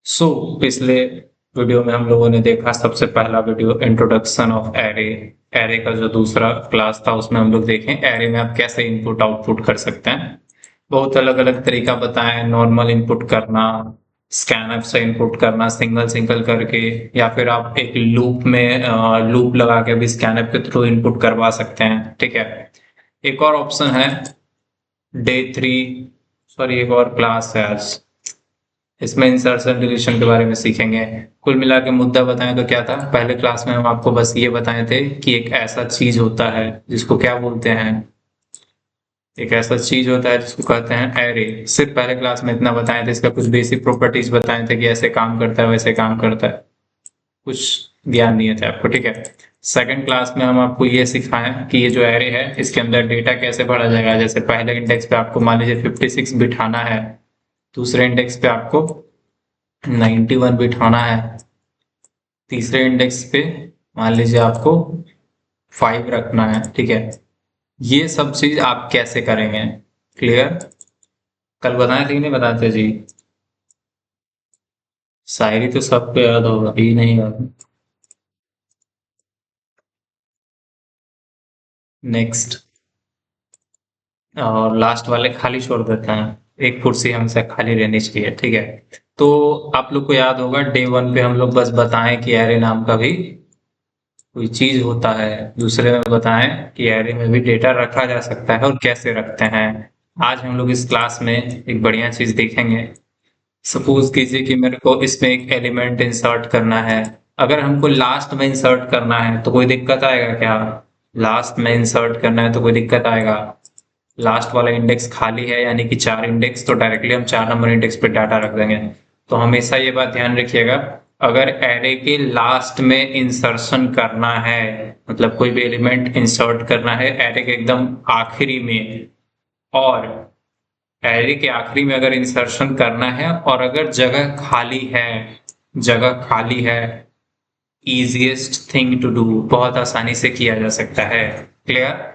पिछले वीडियो में हम लोगों ने देखा सबसे पहला video introduction of array. Array का जो दूसरा क्लास था उसमें हम लोग देखें एरे में आप कैसे इनपुट आउटपुट कर सकते हैं। बहुत अलग अलग तरीका बताएं, नॉर्मल इनपुट करना, स्कैनफ से इनपुट करना सिंगल सिंगल करके, या फिर आप एक लूप में लूप लगा के भी स्कैनफ के थ्रू इनपुट करवा सकते हैं। ठीक है, एक और ऑप्शन है डे 3, सॉरी एक और क्लास है आज, इसमें इंसर्शन डिलीशन के बारे में सीखेंगे। कुल मिला के मुद्दा बताएं तो क्या था, पहले क्लास में हम आपको बस ये बताए थे कि एक ऐसा चीज होता है जिसको क्या बोलते हैं, एक ऐसा चीज होता है जिसको कहते हैं एरे। सिर्फ पहले क्लास में इतना बताए थे, इसका कुछ बेसिक प्रॉपर्टीज बताए थे कि ऐसे काम करता है वैसे काम करता है, कुछ ज्ञान दिए थे आपको। ठीक है, सेकंड क्लास में हम आपको ये सिखाएं कि ये जो एरे है इसके अंदर डेटा कैसे भरा जाएगा। जैसे पहले इंडेक्स पे आपको मान लीजिए 56 बिठाना है, दूसरे इंडेक्स पे आपको 91 बिठाना है, तीसरे इंडेक्स पे मान लीजिए आपको 5 रखना है। ठीक है, ये सब चीज आप कैसे करेंगे, क्लियर? कल बताए थे कि नहीं बताते जी? शायरी तो सबको याद होगा ही, नहीं याद? नेक्स्ट, और लास्ट वाले खाली छोड़ देते हैं, एक कुर्सी हमसे खाली रहनी चाहिए। ठीक है, तो आप लोग को याद होगा डे 1 पे हम लोग बस बताएं कि एरे नाम का भी कोई चीज होता है, दूसरे में बताएं कि एरे में भी डेटा रखा जा सकता है और कैसे रखते हैं। आज हम लोग इस क्लास में एक बढ़िया चीज देखेंगे। सपोज कीजिए कि मेरे को इसमें एक एलिमेंट इंसर्ट करना है, अगर हमको लास्ट में इंसर्ट करना है तो कोई दिक्कत आएगा क्या? लास्ट में इंसर्ट करना है तो कोई दिक्कत आएगा? लास्ट वाला इंडेक्स खाली है यानी कि 4 इंडेक्स, तो डायरेक्टली हम 4 नंबर इंडेक्स पे डाटा रख देंगे। तो हमेशा ये बात ध्यान रखिएगा, अगर एरे के लास्ट में इंसर्शन करना है, मतलब कोई भी एलिमेंट इंसर्ट करना है एरे के एकदम आखिरी में, और एरे के आखिरी में अगर इंसर्शन करना है और अगर जगह खाली है, जगह खाली है, इजीएस्ट थिंग टू डू, बहुत आसानी से किया जा सकता है। क्लियर?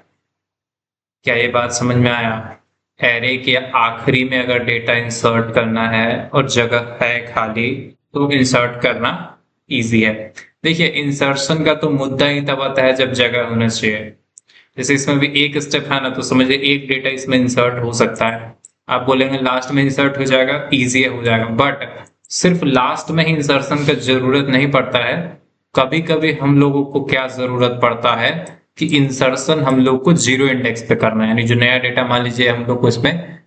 क्या ये बात समझ में आया? एरे के आखिरी में अगर डेटा इंसर्ट करना है और जगह है खाली तो इंसर्ट करना इजी है। देखिए इंसर्शन का तो मुद्दा ही तब आता है जब जगह होना चाहिए। जैसे इसमें भी एक स्टेप है ना, तो समझिए एक डेटा इसमें इंसर्ट हो सकता है, आप बोलेंगे लास्ट में इंसर्ट हो जाएगा, इजी हो जाएगा, बट सिर्फ लास्ट में ही इंसर्शन का जरूरत नहीं पड़ता है। कभी कभी हम लोगों को क्या जरूरत पड़ता है कि इंसर्शन हम लोग को 0 इंडेक्स पे करना है, यानी जो नया डेटा मान लीजिए हम लोग को इसमें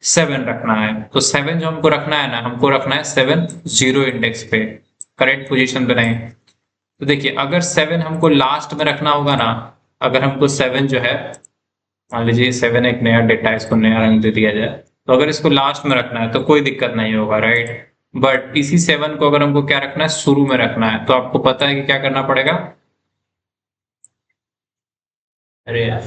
7 रखना है, तो 7 जो हमको रखना है ना, हमको रखना है 7 0 इंडेक्स पे, करेक्ट पोजीशन पे नहीं। तो देखिए अगर 7 हमको लास्ट में रखना होगा ना, अगर हमको 7 जो है, मान लीजिए 7 एक नया डेटा है, इसको नया रंग दे दिया जाए, तो अगर इसको लास्ट में रखना है तो कोई दिक्कत नहीं होगा, राइट? बट इसी 7 को अगर हमको क्या रखना है, शुरू में रखना है, तो आपको पता है कि क्या करना पड़ेगा। अरे यार,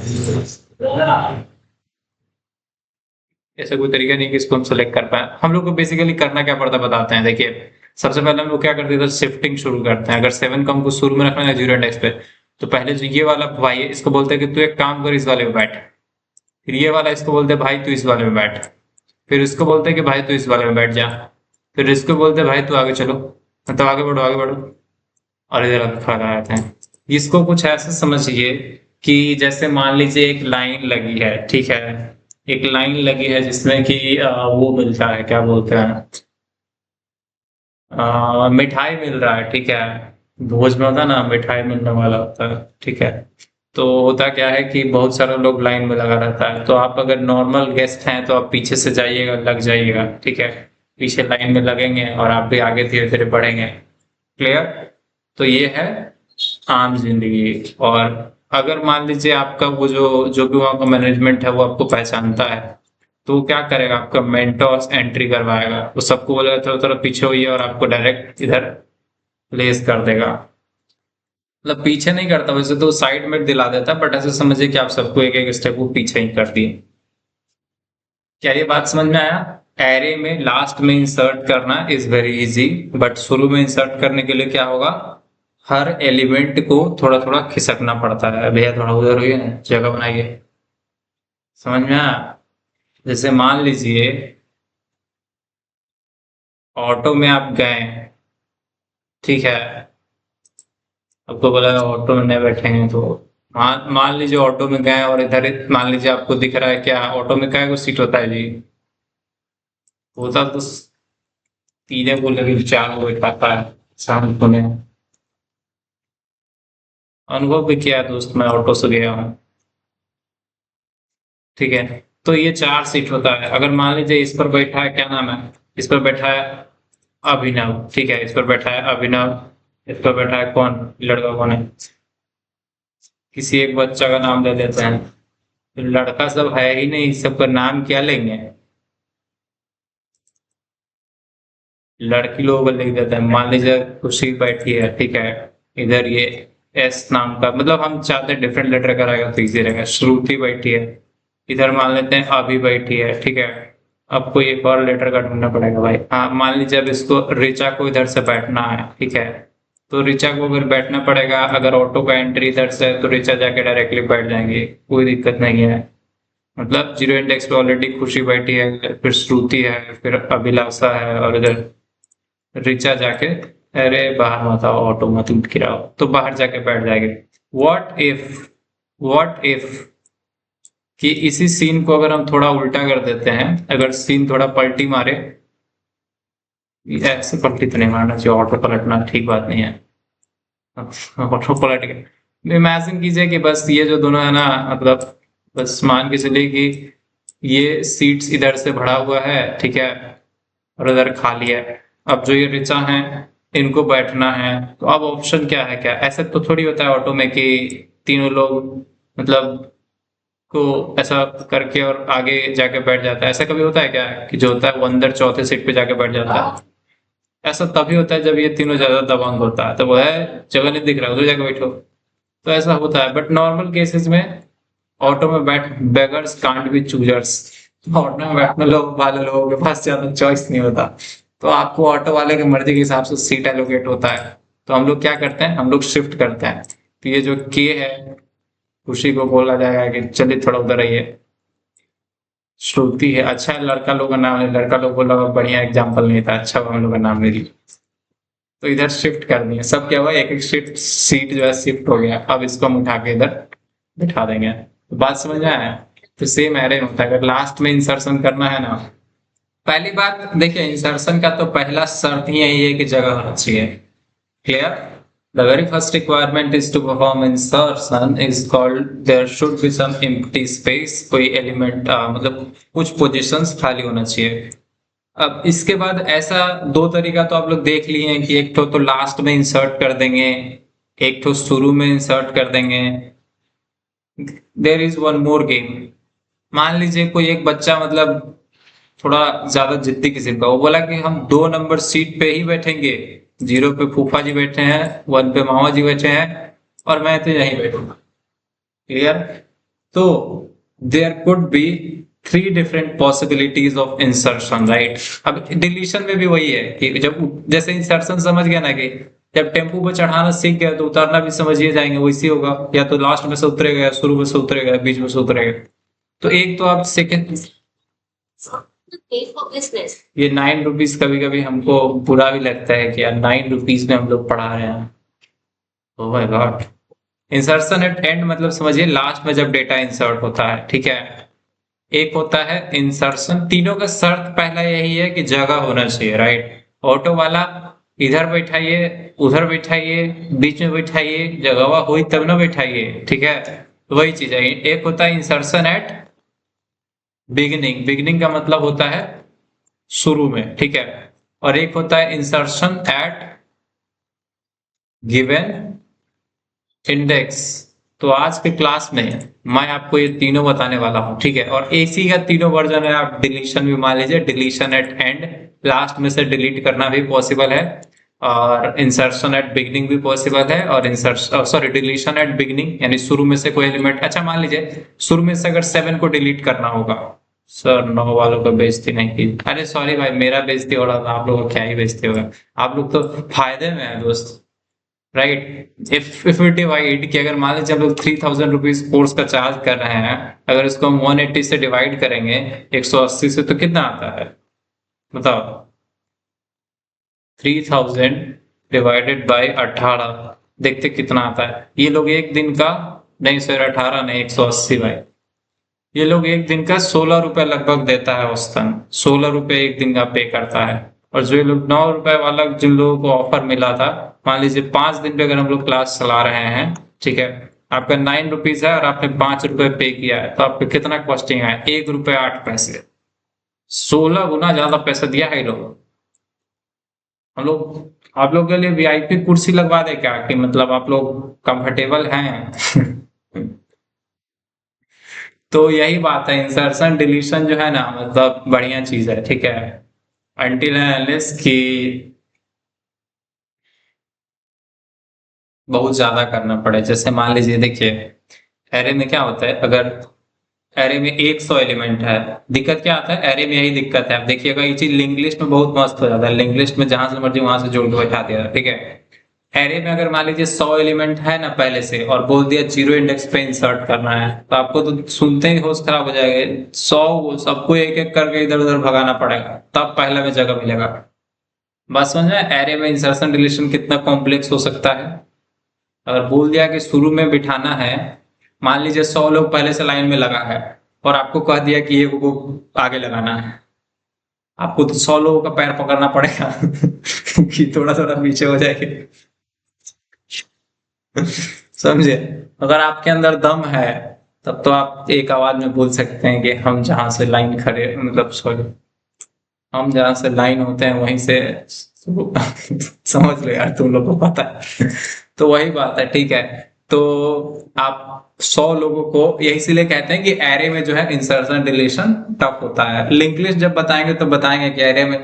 ऐसा कोई तरीका नहीं कि इसको हम सेलेक्ट कर पाए। हम लोग को बेसिकली करना क्या पड़ता है बताते हैं। देखिए सबसे पहले हम लोग क्या करते थे, शिफ्टिंग शुरू करते हैं। अगर 7 को हमको शुरू में रखना है 0 इंडेक्स पे, तो पहले जो ये वाला भाई है इसको बोलते हैं कि तू एक काम कर, इस वाले में बैठ। फिर ये वाला इसको बोलते हैं भाई तू इस वाले में बैठ। फिर इसको बोलते हैं कि भाई तू इस वाले में बैठ जा। फिर इसको बोलते हैं भाई तू आगे चलो, मतलब आगे बढ़ो आगे बढ़ो, और इधर आके खड़ा रहते हैं। इसको कुछ ऐसे समझिए कि जैसे मान लीजिए एक लाइन लगी है, ठीक है, एक लाइन लगी है जिसमें कि वो मिलता है, क्या बोलते हैं, मिठाई मिल रहा है, ठीक है। भोज में होता है ना, मिठाई मिलने वाला होता है, ठीक है। तो होता क्या है कि बहुत सारे लोग लाइन में लगा रहता है, तो आप अगर नॉर्मल गेस्ट हैं तो आप पीछे से जाइएगा, लग जाइएगा, ठीक है। पीछे लाइन में लगेंगे और आप भी आगे धीरे धीरे बढ़ेंगे। क्लियर? तो ये है आम जिंदगी। और अगर मान लीजिए आपका वो जो जो भी वहाँ का मैनेजमेंट है वो आपको पहचानता है, तो वो क्या करेगा, आपका मेंटोर्स एंट्री करवाएगा, वो सबको बोलेगा थोड़ा थोड़ा पीछे होइए और आपको डायरेक्ट इधर प्लेस कर देगा। मतलब पीछे नहीं करता, वैसे तो साइड में दिला देता, बट ऐसे समझिए कि आप सबको एक एक स्टेप वो पीछे ही कर दिए। क्या ये बात समझ में आया? एरे में लास्ट में इंसर्ट करना इज वेरी इजी, बट शुरू में इंसर्ट करने के लिए क्या होगा, हर एलिमेंट को थोड़ा थोड़ा खिसकना पड़ता है। भैया थोड़ा उधर होइए ना, जगह बनाइए। समझ में आया? जैसे मान लीजिए ऑटो में आप गए, ठीक है, आपको बोला ऑटो में नहीं बैठेंगे तो मान मान लीजिए ऑटो में गए और इधर मान लीजिए आपको दिख रहा है क्या ऑटो में क्या कुछ सीट होता है जी, होता तो तीन को लगे चार को बैठाता है शाम को ने। अनुभव भी किया है दोस्त, मैं ऑटो से गया हूँ, ठीक है। तो ये चार सीट होता है, अगर मान लीजिए इस पर बैठा है, क्या नाम है, इस पर बैठा है अभिनव, ठीक है, इस पर बैठा है अभिनव, इस पर बैठा है कौन, लड़का कौन है, किसी एक बच्चा का नाम ले लेते हैं। तो लड़का सब है ही नहीं, सबका नाम क्या लेंगे, लड़की लोगों को लिख देते हैं। मान लीजिए खुशी बैठी है, ठीक है, इधर ये एस नाम का, मतलब हम चाहते हैं डिफरेंट लेटर कराएगा तो इजी रहेगा। श्रुति बैठी है, इधर मान लेते हैं अभी बैठी है, ठीक है। अब कोई एक और लेटर का ढूंढना पड़ेगा भाई, हाँ मान लीजिए अब इसको ऋचा को इधर से बैठना है, ठीक है, तो ऋचा को अगर बैठना पड़ेगा, अगर ऑटो का एंट्री इधर से है तो ऋचा जाके डायरेक्टली बैठ जाएंगे, कोई दिक्कत नहीं है। मतलब जीरो इंडेक्स पे ऑलरेडी खुशी बैठी है, फिर श्रुति है, फिर अभिलाषा है, और इधर ऋचा जाके, अरे बाहर मत आओ, ऑटो मत गिराओ, तो बाहर जाके बैठ जाएंगे। व्हाट इफ कि इसी सीन को अगर हम थोड़ा उल्टा कर देते हैं, अगर सीन थोड़ा पलटी मारे, ऐसे पलटी तो नहीं मारना चाहिए, ऑटो पलटना ठीक बात नहीं है, ऑटो पलट गया। इमेजिन कीजिए कि बस ये जो दोनों है ना, मतलब बस मान के चलिए कि ये सीट्स इधर से भरा हुआ है, ठीक है, और इधर खाली है। अब जो ये ऋचा है, इनको बैठना है, तो अब ऑप्शन क्या है, क्या ऐसे तो थोड़ी होता है ऑटो में कि तीनों लोग मतलब को ऐसा करके और आगे जाके बैठ जाता है, ऐसा कभी होता है क्या कि जो होता है वो अंदर चौथे सीट पे जाके बैठ जाता है। ऐसा तभी होता है जब ये तीनों ज्यादा दबंग होता है, तो वो है जगह नहीं दिख रहा उधर जाके बैठो, तो ऐसा होता है। बट नॉर्मल केसेस में ऑटो में बैठ beggars can't be choosers, auto में बैठने लोग वाले लोगों के पास ज्यादा चॉइस नहीं होता, तो आपको ऑटो वाले की मर्जी के हिसाब से सीट एलोकेट होता है। तो हम लोग क्या करते हैं, हम लोग शिफ्ट करते हैं। तो ये जो के है, खुशी को बोला जाएगा कि चलिए थोड़ा उधर आइए। श्रुति है, अच्छा है लड़का लोग का नाम है, लड़का लोग बोला बढ़िया एग्जाम्पल नहीं था, अच्छा हम लोग का नाम नहीं लिया, तो इधर शिफ्ट कर दिए। सब क्या हुआ, एक एक सीट सीट जो है शिफ्ट हो गया, अब इसको हम उठा के इधर बिठा देंगे। तो बात समझ में आया। तो सेम एरे होता है, अगर लास्ट में इंसर्शन करना है ना, पहली बात देखिए इंसर्शन का तो पहला शर्त ही यही है कि जगह होना चाहिए, clear. The very first requirement is to perform insertion is called there should be some empty space, कोई एलिमेंट मतलब कुछ पोजीशंस खाली होना चाहिए। अब इसके बाद ऐसा दो तरीका तो आप लोग देख लिए हैं कि एक तो लास्ट में इंसर्ट कर देंगे, एक तो शुरू में इंसर्ट कर देंगे। There is one more game. मान लीजिए कोई एक बच्चा मतलब थोड़ा ज्यादा जिद्दी किस्म का, वो बोला कि हम 2 नंबर सीट पे ही बैठेंगे, 0 पे फूफा जी बैठे हैं, 1 पे मामा जी बैठे हैं, और मैं तो यहीं बैठूंगा, क्लियर। तो there could be 3 different possibilities of insertion, right. अब डिलीशन में भी वही है कि जब जैसे इंसर्शन समझ गया ना कि जब टेम्पू पर चढ़ाना सीख गया तो उतारना भी समझिए जाएंगे, वैसे होगा, या तो लास्ट में से उतरेगा, या शुरू में से उतरेगा, या बीच में से उतरेगा। तो एक तो आप सेकेंड, ये 9 रुपीज कभी कभी हमको बुरा भी लगता है कि यार 9 रुपीज में हम लोग पढ़ा रहे हैं, oh my god. Insertion at end मतलब समझिए लास्ट में जब डेटा इंसर्ट होता है, ठीक है। एक होता है इंसर्शन, तीनों का शर्त पहला यही है कि जगह होना चाहिए, राइट। ऑटो वाला इधर बैठाइए, उधर बैठाइए, बीच में बैठाइए, जगह हुई तब ना बैठाइए, ठीक है। तो वही चीज है, एक होता है इंसर्शन एट बिगिनिंग, बिगिनिंग का मतलब होता है शुरू में, ठीक है, और एक होता है इंसर्शन एट गिवन इंडेक्स। तो आज के क्लास में मैं आपको ये तीनों बताने वाला हूं, ठीक है, और एसी का तीनों वर्जन है। आप डिलीशन भी मान लीजिए, डिलीशन एट एंड, लास्ट में से डिलीट करना भी पॉसिबल है, और इंसर्शन एट बिगिनिंग भी पॉसिबल है, और insertion sorry deletion at beginning यानी शुरू में से कोई एलिमेंट, अच्छा मान लीजिए शुरू में से अगर 7 को डिलीट करना होगा, सर 9 वालों का बेइज्जती नहीं की, अरे सॉरी भाई मेरा बेइज्जती हो रहा था, आप लोगों का क्या ही बेइज्जती होगा, आप लोग तो फायदे में है दोस्त, राइट। इफ वी डिवाइड कि अगर मान लीजिए हम लोग 3000 रुपीज कोर्स का चार्ज कर रहे हैं, अगर इसको हम 180 से डिवाइड करेंगे 180 से, तो कितना आता है बताओ। 3000 डिवाइडेड बाय 18, देखते कितना आता है। ये लोग एक दिन का, नहीं सर 18 नहीं, 180 भाई। ये लोग एक दिन का 16 रुपए लगभग देता है औसतन, 16 रुपए एक दिन का पे करता है। और जो ये लोग 9 रुपए वाला, जिन लोगों को ऑफर मिला था, मान लीजिए 5 दिन पे अगर हम लोग क्लास चला रहे हैं, ठीक है, आपका 9 रुपीज है और आपने 5 रुपए पे किया है, तो आपको कितना कॉस्टिंग है? 1 रुपए 8 पैसे। 16 गुना ज्यादा पैसा दिया है ये लोग। हम लोग आप लोग के लिए वीआईपी कुर्सी लगवा दे क्या, कि मतलब आप लोग कंफर्टेबल हैं? तो यही बात है, इंसर्शन डिलीशन जो है ना, मतलब बढ़िया चीज है, ठीक है, अनटिल अनलेस कि बहुत ज्यादा करना पड़े। जैसे मान लीजिए, देखिए एरे में क्या होता है, अगर एरे में 100 एलिमेंट है, दिक्कत क्या आता है एरे में, यही दिक्कत है। आप देखिएगा ये चीज लिंक लिस्ट में बहुत मस्त हो जाता है, लिंक लिस्ट में जहां से मर्जी वहां से जोड़ के बैठा दिया, ठीक है। एरे में अगर मान लीजिए 100 एलिमेंट है ना पहले से, और बोल दिया जीरो इंडेक्स पे इंसर्ट करना है, तो आपको तो सुनते ही होश खराब हो जाएगा। 100 सबको एक एक करके इधर उधर भगाना पड़ेगा, तब पहले में जगह मिलेगा। बस समझ में एरे में इंसर्शन डिलीशन कितना कॉम्प्लेक्स हो सकता है। अगर बोल दिया कि शुरू में बिठाना है, मान लीजिए 100 लोग पहले से लाइन में लगा है, और आपको कह दिया कि ये को आगे लगाना है, आपको तो 100 लोगों का पैर पकड़ना पड़ेगा कि थोड़ा थोड़ा पीछे हो जाएगा। समझे? अगर आपके अंदर दम है, तब तो आप एक आवाज में बोल सकते हैं कि हम जहां से लाइन खड़े, मतलब सॉरी, हम जहां से लाइन होते हैं वहीं से समझ लो यार, तुम लोग को पता है। तो वही बात है, ठीक है। तो आप 100 लोगों को, यही इसीलिए कहते हैं कि एरे में जो है इंसर्शन डिलीशन टफ होता है। लिंक लिस्ट जब बताएंगे तो बताएंगे कि एरे में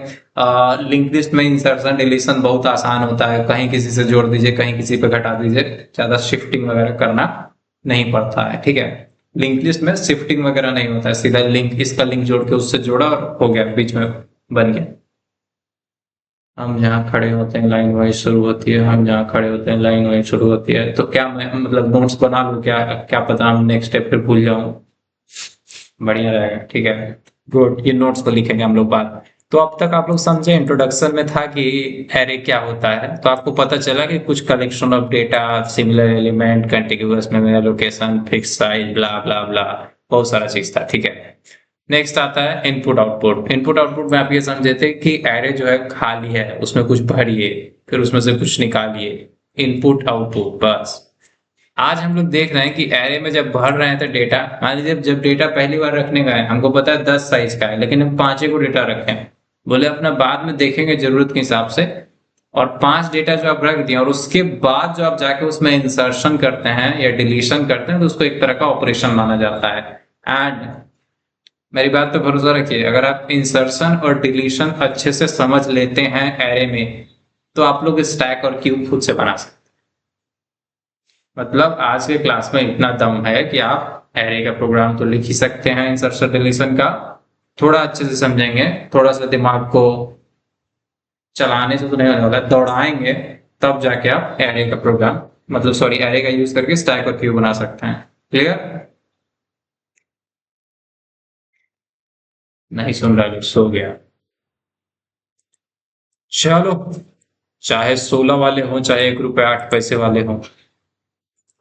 लिंक लिस्ट में इंसर्शन डिलीशन बहुत आसान होता है, कहीं किसी से जोड़ दीजिए, कहीं किसी पे घटा दीजिए, ज्यादा शिफ्टिंग वगैरह करना नहीं पड़ता है, ठीक है। लिंक लिस्ट में शिफ्टिंग वगैरह नहीं होता है, सीधा लिंक, इसका लिंक जोड़ के उससे जोड़ा और हो गया, बीच में बन गया। हम जहाँ खड़े होते हैं लाइन वहीं शुरू होती है, हम जहाँ खड़े होते हैं लाइन वहीं शुरू होती है। तो क्या मैं मतलब नोट्स बना लूँ क्या? क्या पता हम नेक्स्ट स्टेप पे भूल जाऊं। बढ़िया रहेगा, ठीक है। गुड, ये नोट्स पर लिखेंगे हम लोग बात। तो अब तक आप लोग समझे, इंट्रोडक्शन में था कि एरे क्या होता है, तो आपको पता चला कि कुछ collection of data, similar element, contiguous memory location, fix size, bla bla bla, बहुत सारा चीज था, ठीक है। नेक्स्ट आता है इनपुट आउटपुट। इनपुट आउटपुट में आप ये समझे थे कि एरे जो है खाली है, उसमें कुछ भरिए, फिर उसमें से कुछ निकालिए, इनपुट आउटपुट, बस। आज हम लोग देख रहे हैं कि एरे में जब भर रहे हैं तो डेटा, मान लीजिए जब डेटा पहली बार रखने का है, हमको पता है 10 साइज का है, लेकिन हम 5 को डेटा रखे हैं, बोले अपना बाद में देखेंगे जरूरत के हिसाब से। और 5 डेटा जो आप रख दिए, और उसके बाद जो आप जाके उसमें इंसर्शन करते हैं या डिलीशन करते हैं, तो उसको एक तरह का ऑपरेशन माना जाता है। एंड मेरी बात पे भरोसा रखिए, अगर आप इंसर्शन और डिलीशन अच्छे से समझ लेते हैं एरे में, तो आप लोग स्टैक और क्यूब खुद से बना सकते हैं। मतलब आज के क्लास में इतना दम है कि आप एरे का प्रोग्राम तो लिख ही सकते हैं, इंसर्शन डिलीशन का थोड़ा अच्छे से समझेंगे, थोड़ा सा दिमाग को चलाने से तो नहीं होने वाला, दौड़ाएंगे, तब जाके आप एरे का प्रोग्राम, मतलब सॉरी एरे का यूज करके स्टैक और क्यूब बना सकते हैं। क्लियर? नहीं सुन रहा, सो गया। चलो, चाहे 16 वाले हों, चाहे 1 रुपए 8 पैसे वाले हों,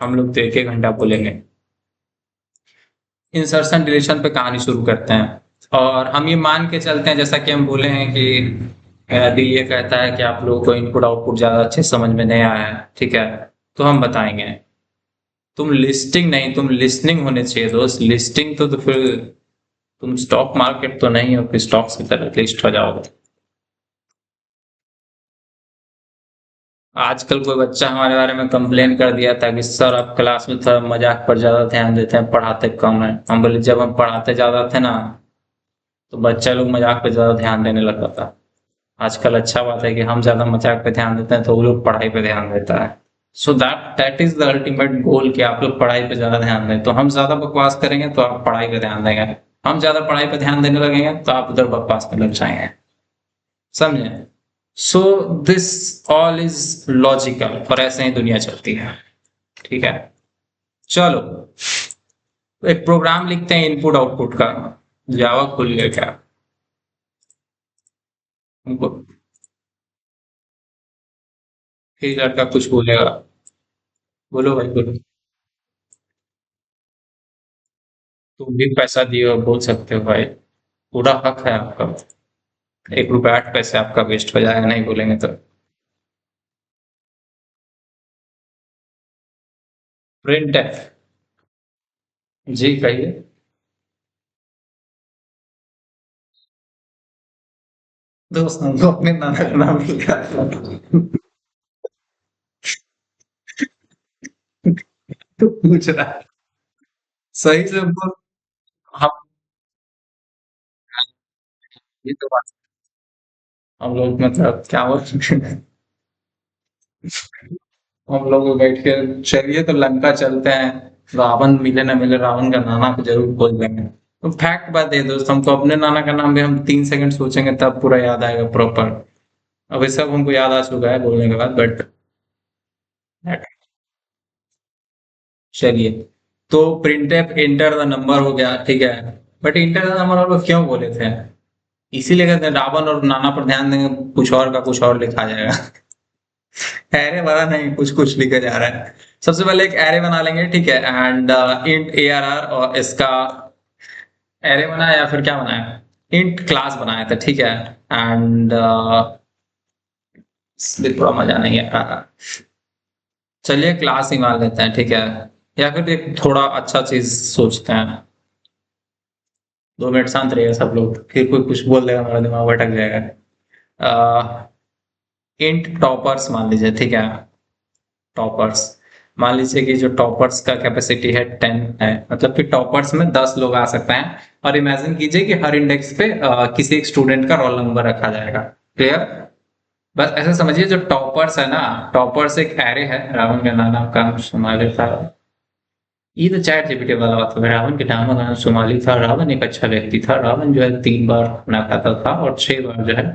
हम लोग तो एक एक घंटा बोलेंगे। इंसर्शन डिलीशन पे कहानी शुरू करते हैं, और हम ये मान के चलते हैं, जैसा कि हम बोले हैं कि यदि ये कहता है कि आप लोगों को इनपुट आउटपुट ज्यादा अच्छे समझ में नहीं आया है, ठीक है, तो हम बताएंगे। तुम लिस्टिंग नहीं, तुम लिसनिंग होने चाहिए दोस्त। लिस्टिंग तो फिर तुम स्टॉक मार्केट तो नहीं हो, फिर स्टॉक्स की तरह लिस्ट हो जाओगे। आजकल कोई बच्चा हमारे बारे में कंप्लेन कर दिया था कि सर आप क्लास में थोड़ा मजाक पर ज्यादा ध्यान देते हैं, पढ़ाते कम है। हम बोले जब हम पढ़ाते ज्यादा थे ना, तो बच्चा लोग मजाक पे ज्यादा ध्यान देने लगा था। आजकल अच्छा बात है कि हम ज्यादा मजाक पे ध्यान देते हैं, तो वो लोग पढ़ाई पे ध्यान देता है। So that is the ultimate goal, कि आप लोग पढ़ाई पे ज्यादा ध्यान दें। तो हम ज्यादा बकवास करेंगे तो आप पढ़ाई पे ध्यान देंगे, हम ज्यादा पढ़ाई पे ध्यान देने लगेंगे तो आप उधर बकवास में लग जाएंगे। समझे? So this all is logical, और ऐसे ही दुनिया चलती है, ठीक है। चलो, तो एक प्रोग्राम लिखते हैं इनपुट आउटपुट का। जावा खुल गया क्या? हमको फिर लड़का कुछ बोलेगा। बोलो भाई बोलो। तुम भी पैसा दिए हो, बोल सकते हो भाई। पूरा हक है आपका। 1 रुपया 8 पैसे आपका वेस्ट हो जाएगा नहीं बोलेंगे तो। प्रिंट है। जी कहिए। दोस्त हमको अपने नाना का नाम नहीं याद। तो पूछ रहा है। सही से बोल। हम ये तो बात। हम लोग मतलब क्या बोलते हैं। हम लोग बैठ के चलिए तो लंका चलते हैं। रावण मिले ना मिले, रावण का नाना को जरूर बोल देंगे। तो फैक्ट बात है दोस्त, हमको अपने नाना का नाम भी हम 3 सेकंड सोचेंगे तब पूरा याद आएगा प्रॉपर। अब ये सब हमको याद आ चुका है बोलने के बाद, बट चलिए। तो प्रिंटफ इंटर द नंबर हो गया, ठीक है। बट इंटर द नंबर हम लोग क्यों बोले थे? इसीलिए कहते हैं रावण और नाना पर ध्यान देंगे, कुछ और का कुछ और लिखा जाएगा। एरे वाला नहीं, कुछ कुछ लिखा जा रहा है। सबसे पहले एक एरे बना लेंगे, ठीक है। And int A R R, और इसका एरे बनाया या फिर क्या बनाया, इंट क्लास बनाया था, ठीक है। एंड इसमें थोड़ा मजा नहीं आ रहा। चलिए क्लास ही मान लेते हैं, ठीक है। या फिर एक थोड़ा अच्छा चीज सोचते हैं। 2 मिनट शांत रहिए सब लोग, फिर कोई कुछ बोल देगा हमारा दिमाग भटक जाएगा। इंट टॉपर्स मान लीजिए, ठीक है। टॉपर्स। मान लीजिए कि जो टॉपर्स का कैपेसिटी है 10 है, मतलब कि टॉपर्स में 10 लोग आ सकते हैं। और इमेजिन कीजिए कि हर इंडेक्स पे किसी एक स्टूडेंट का रोल नंबर रखा जाएगा। क्लियर? बस ऐसे समझिए जो टॉपर्स है ना, टॉपर्स एक एरे है। रावण का नाम का सुमाली था। ये तो चैट जीपीटी वाला बात है। रावण के नाम का नाम सुमाली था। रावण एक अच्छा व्यक्ति था। रावण जो है 3 बार खाना खाता था और 6 बार जो है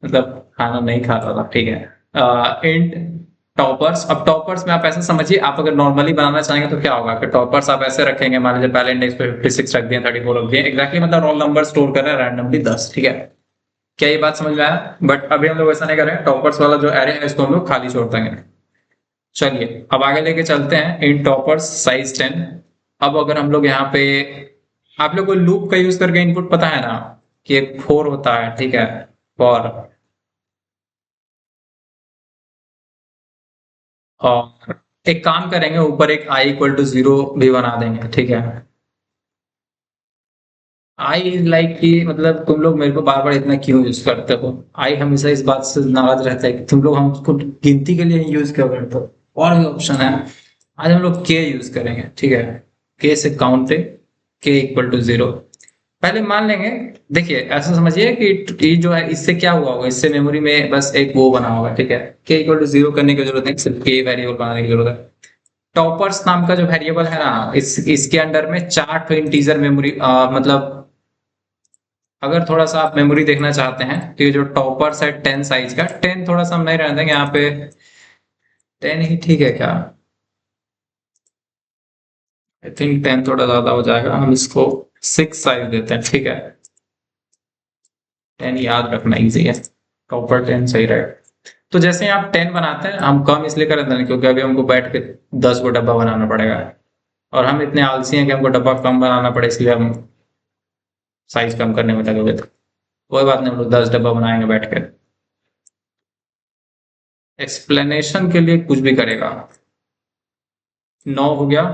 मतलब खाना नहीं खाता था, ठीक है। Int toppers. अब टॉपर्स में आप ऐसे समझिए, आप अगर नॉर्मली बनाना चाहेंगे तो क्या होगा कि टॉपर्स आप ऐसे रखेंगे, मान लीजिए पहले इंडेक्स पे 56 रख दिए, 34 रख दिए, एग्जैक्टली मतलब रोल नंबर स्टोर कर रहे हैं रैंडमली 10, ठीक है। क्या ये बात समझ में आया? बट अभी हम लोग ऐसा नहीं कर रहे हैं, टॉपर्स वाला जो एरे है इसको हम लोग खाली छोड़ देंगे। चलिए अब आगे लेके चलते हैं। इन टॉपर्स साइज 10। अब अगर हम लोग यहाँ पे, आप लोग को लूप का यूज करके इनपुट पता है ना, कि एक फोर होता है, ठीक है। फॉर। और एक काम करेंगे, ऊपर एक आई इक्वल टू 0 भी बना देंगे, ठीक है। आई इज लाइक कि मतलब तुम लोग मेरे को बार बार इतना क्यों यूज करते हो? आई हमेशा इस बात से नाराज रहता है कि तुम लोग हमको गिनती के लिए यूज क्यों करते हो। और भी ऑप्शन है। आज हम लोग के यूज करेंगे, ठीक है। के से काउंट है। के इक्वल टू 0। पहले मान लेंगे। देखिए ऐसा समझिए कि ये जो है इससे क्या हुआ होगा, इससे मेमोरी में बस एक वो बना होगा, ठीक है। के इक्वल टू 0 करने की जरूरत नहीं, सिर्फ के वेरिएबल बनाने की जरूरत है। टॉपर्स नाम का जो वेरिएबल है ना, इसके अंडर में 4 इंटीजर मेमोरी, मतलब अगर थोड़ा सा आप मेमोरी देखना चाहते हैं तो ये जो टॉपर्स है 10 साइज का, 10 थोड़ा सा हम नहीं रहने देंगे यहाँ पे। 10 ही ठीक है क्या? आई थिंक 10 थोड़ा ज्यादा हो जाएगा, हम इसको 6 साइज देते हैं, ठीक है। 10 याद रखना इजी है। टॉपर 10 सही रहेगा। तो जैसे ही आप 10 बनाते हैं, हम कम इसलिए कर देते हैं क्योंकि अभी हमको बैठ के 10 को डब्बा बनाना पड़ेगा। और हम इतने आलसी हैं कि हमको डब्बा कम बनाना पड़े, इसलिए हम साइज कम करने में लगे हुए थे। कोई बात नहीं, हम लोग 10 डब्बा बनाएंगे बैठ के। एक्सप्लेनेशन के लिए कुछ भी करेगा। 9 हो गया।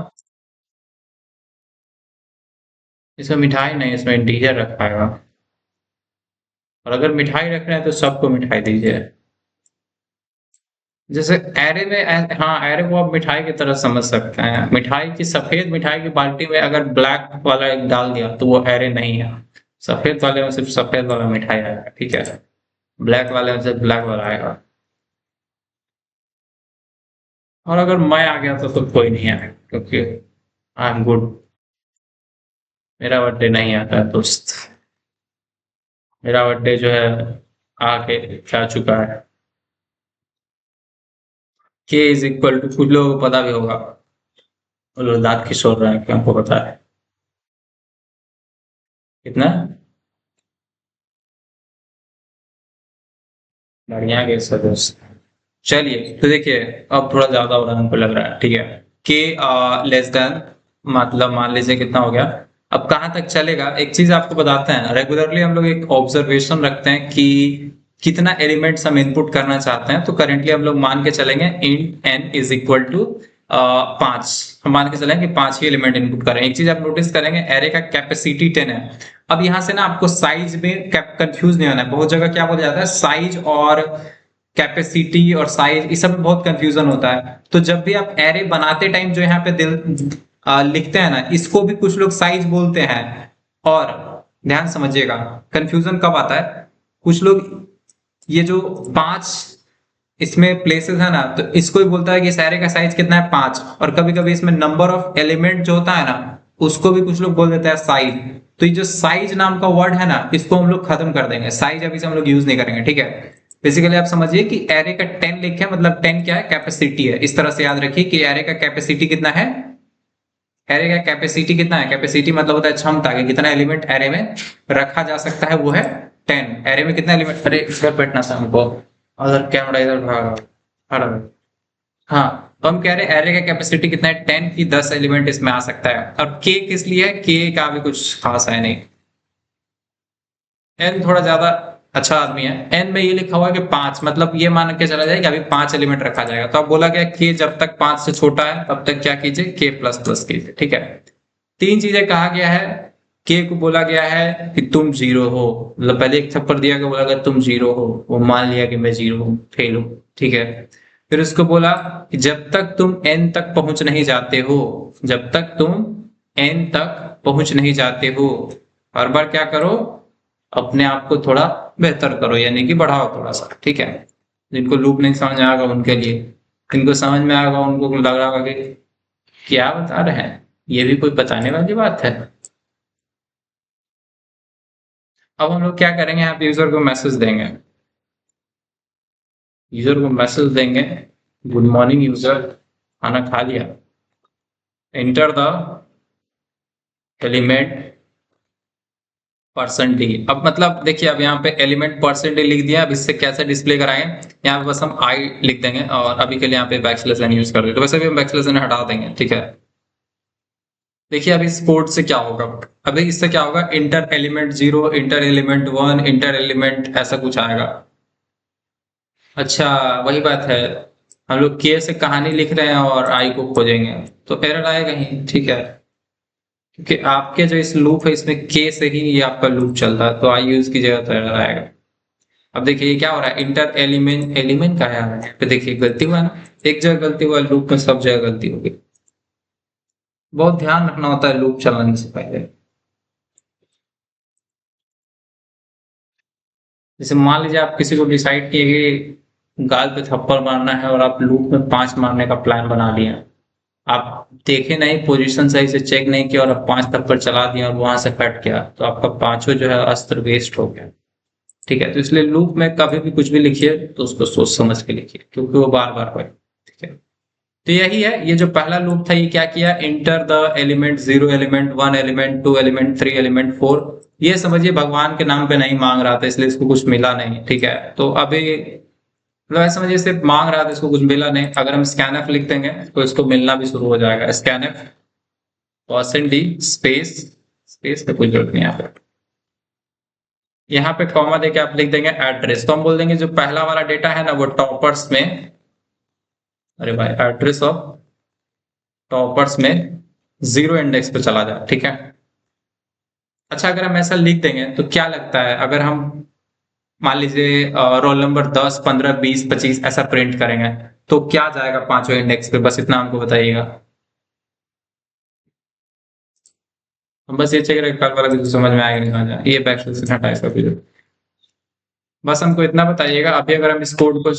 इसमें मिठाई नहीं, इसमें इंटीजर रखा है। और अगर मिठाई रख रहे हैं तो सबको मिठाई दीजिए। जैसे एरे में हाँ, एरे को आप मिठाई की तरह समझ सकते हैं। मिठाई की, सफेद मिठाई की बाल्टी में अगर ब्लैक वाला एक डाल दिया तो वो एरे नहीं है। सफेद वाले में सिर्फ सफेद वाला मिठाई आएगा, ठीक है। ब्लैक वाले में सिर्फ ब्लैक वाला आएगा। और अगर मैं आ गया तो कोई नहीं है, क्योंकि आई एम गुड। मेरा बर्थडे नहीं आता है दोस्त। मेरा बर्थडे जो है आके जा चुका है। के इज इक्वल टू, कुछ लोगों को पता भी होगा। वो लोग दांत किशोर रहे हैं, हमको पता है। कितना? बढ़िया केस है दोस्त। चलिए तो देखिए, अब थोड़ा ज्यादा हो रहा है हमको लग रहा है, ठीक है। के लेस देन, मतलब मान लीजिए कितना हो गया। अब कहाँ तक चलेगा, एक चीज आपको बताते हैं, रेगुलरली हम लोग एक ऑब्जर्वेशन रखते हैं कि कितना एलिमेंट्स हम इनपुट करना चाहते हैं। तो करेंटली हम लोग मान के चलेंगे int N is equal to 5। हम मान के चलेंगे कि 5 ही एलिमेंट इनपुट करें। एक चीज आप नोटिस करेंगे, एरे का कैपेसिटी 10 है। अब यहां से ना आपको साइज में कंफ्यूज नहीं होना है। बहुत जगह क्या बोला जाता है, साइज और कैपेसिटी और साइज, इस सब में बहुत कंफ्यूजन होता है। तो जब भी आप एरे बनाते टाइम जो यहाँ पे लिखते हैं ना, इसको भी कुछ लोग साइज बोलते हैं। और ध्यान समझिएगा, कंफ्यूजन कब आता है, कुछ लोग ये जो 5 इसमें प्लेसेस है ना, तो इसको ही बोलता है कि इस एरे का साइज कितना है, 5। और कभी कभी इसमें नंबर ऑफ एलिमेंट जो होता है ना, उसको भी कुछ लोग बोल देते हैं साइज। तो ये जो साइज नाम का वर्ड है ना, इसको हम लोग खत्म कर देंगे, साइज अभी से हम लोग यूज नहीं करेंगे, ठीक है। बेसिकली आप समझिए कि एरे का 10 लिखे, मतलब 10 क्या है, कैपेसिटी है। इस तरह से याद रखिए कि एरे का कैपेसिटी कितना है। एरे का कैपेसिटी कितना है, कैपेसिटी मतलब होता है क्षमता, कि कितना एलिमेंट एरे में रखा जा सकता है, वो है 10। एरे में कितना एलिमेंट, अरे इधर बैठना था हमको, अगर कैमरा इधर भाग रहा है। हाँ, तो हम कह रहे हैं एरे का कैपेसिटी कितना है, 10 की 10 एलिमेंट इसमें आ सकता है। अब के किस लिए है, के का भी कुछ खास है नहीं। एन थोड़ा ज्यादा अच्छा आदमी है। एन में ये लिखा हुआ है कि 5, मतलब ये मान के चला जाए कि अभी 5 एलिमेंट रखा जाएगा। तो अब बोला गया के जब तक 5 से छोटा है तब तक क्या कीजिए, के प्लस प्लस कीजिए, ठीक है। 3 चीजें कहा गया है। के को बोला गया है कि तुम जीरो हो, मतलब पहले एक थप्पड़ दिया गया, बोला गया तुम जीरो हो, वो मान लिया कि मैं जीरो हूँ, फेल हूँ, ठीक है। फिर उसको बोला कि जब तक तुम एन तक पहुंच नहीं जाते हो, जब तक तुम एन तक पहुंच नहीं जाते हो, हर बार क्या करो, अपने आप को थोड़ा बेहतर करो, यानी कि बढ़ाओ थोड़ा सा, ठीक है। जिनको लूप नहीं समझ में आएगा उनके लिए, जिनको समझ में आएगा उनको लग रहा होगा कि क्या बता रहे हैं, ये भी कोई बताने वाली बात है। अब हम लोग क्या करेंगे, यहाँ पे यूजर को मैसेज देंगे, यूजर को मैसेज देंगे, गुड मॉर्निंग यूजर, खाना खा लिया, enter the element percent D. अब मतलब देखिए, अब यहाँ पे एलिमेंट परसेंट डी लिख दिया। अब इससे कैसे डिस्प्ले कराएंगे, यहाँ पे बस हम आई लिख देंगे, और अभी के लिए यहाँ पे बैकस्लैश एन यूज कर देंगे। तो वैसे भी हम बैकस्लैश एन हटा देंगे, ठीक है। देखिए अब इस कोड से क्या होगा, अभी इससे क्या होगा, inter element 0, inter element 1, inter element, ऐसा कुछ आएगा। अच्छा, वही बात है, हम लोग के से कहानी लिख रहे हैं और आई को खोजेंगे, तो एरर आएगा ही, ठीक है। क्योंकि आपके जो इस लूप है, इसमें के से ही ये आपका लूप चल रहा है, तो आई यूज कीजिएगा तो एरर आएगा। अब देखिए ये क्या हो रहा है, इंटर एलिमेंट, एलिमेंट का है यहाँ पे, देखिए गलती हुआ ना, एक जगह गलती हुआ, लूप में सब जगह गलती होगी। बहुत ध्यान रखना होता है लूप चलाने से पहले। जैसे मान लीजिए आप किसी को डिसाइड किए कि गाल पे थप्पड़ मारना है, और आप लूप में 5 मारने का प्लान बना लिए, आप देखे नहीं, पोजीशन सही से चेक नहीं किया, और आप 5 थप्पड़ चला दिए और वहां से कट गया, तो आपका पांचों जो है अस्त्र वेस्ट हो गया, ठीक है। तो इसलिए लूप में कभी भी कुछ भी लिखिए तो उसको सोच समझ के लिखिए, क्योंकि वो बार बार होगा, ठीक है। तो यही है, ये जो पहला लूप था, ये क्या किया, enter the element 0, element 1, element 2, element 3, element 4। ये समझिए भगवान के नाम पे नहीं मांग रहा था, इसलिए इसको कुछ मिला नहीं, ठीक है। तो अभी मतलब ऐसा समझिए, सिर्फ मांग रहा था, इसको कुछ मिला नहीं। अगर हम स्कैनफ लिख देंगे तो इसको मिलना भी शुरू हो जाएगा। Scanf percent D space, space का कोई जरूरत नहीं यहाँ पे, यहाँ पे कॉमा देके आप लिख देंगे एड्रेस। तो हम बोल देंगे जो पहला वाला डेटा है ना, वो टॉपर्स में, अरे भाई, एड्रेस ऑफ टॉपर्स में 0 इंडेक्स पे चला जाए, ठीक है। अच्छा, अगर हम ऐसा लिख देंगे तो क्या लगता है, अगर हम मान लीजिए रोल नंबर 10, 15, 20, 25 ऐसा प्रिंट करेंगे, तो क्या जाएगा पांचवें इंडेक्स पे, बस इतना हमको बताइएगा। हम बस ये चेक करें कल वाला कुछ समझ में आएगा नहीं समझ में, ये बैक से हटा इसका वीडियो, बस हमको इतना बताइएगा। अभी अगर हम इस कोड को,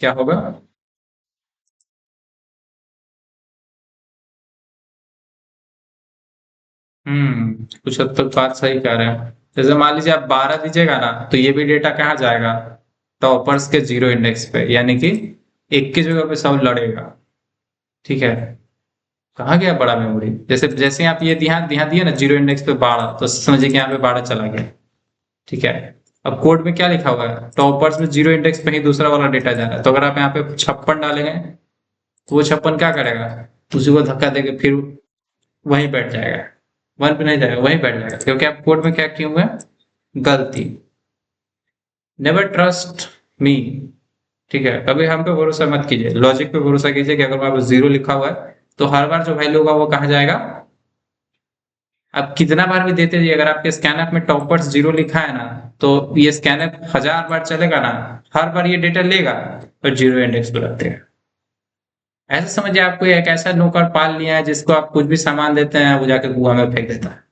क्या होगा, कुछ हद तक बात सही कह रहे हैं। जैसे मान लीजिए आप 12 दीजिएगा ना, तो ये भी डेटा कहाँ जाएगा, टॉपर्स के 0 इंडेक्स पे, यानी कि एक की जगह पे सब लड़ेगा, ठीक है। कहाँ गया बड़ा मेमोरी, जैसे जैसे आप ये ध्यान ध्यान दिए ना, 0 इंडेक्स पे 12, तो समझिए कि यहाँ पे 12 चला गया, ठीक है। अब कोड में क्या लिखा हुआ है, टॉपर्स में 0 इंडेक्स पे ही दूसरा वाला डेटा जा रहा है, तो अगर आप यहाँ पे 56 डालेंगे तो वो 56 क्या करेगा, उसी को धक्का देके फिर वहीं बैठ जाएगा, 1 पे नहीं जाएगा, वहीं बैठ जाएगा, क्योंकि आप कोड में क्या किए हुए हैं, गलती। नेवर ट्रस्ट मी, ठीक है, कभी हम पे भरोसा मत कीजिए, लॉजिक पे भरोसा कीजिए कि अगर वहां पर 0 लिखा हुआ है तो हर बार जो वैल्यू होगा वो कहाँ जाएगा, आप कितना बार भी देते जाइए, अगर आपके स्कैनअप में टॉपर्स 0 लिखा है ना, तो ये स्कैनअप 1000 बार चलेगा ना, हर बार ये डेटा लेगा और 0 इंडेक्स पे रख देगा। ऐसे समझिए आपको एक ऐसा नौकर पाल लिया है जिसको आप कुछ भी सामान देते हैं वो जाके कुआं में फेंक देता है।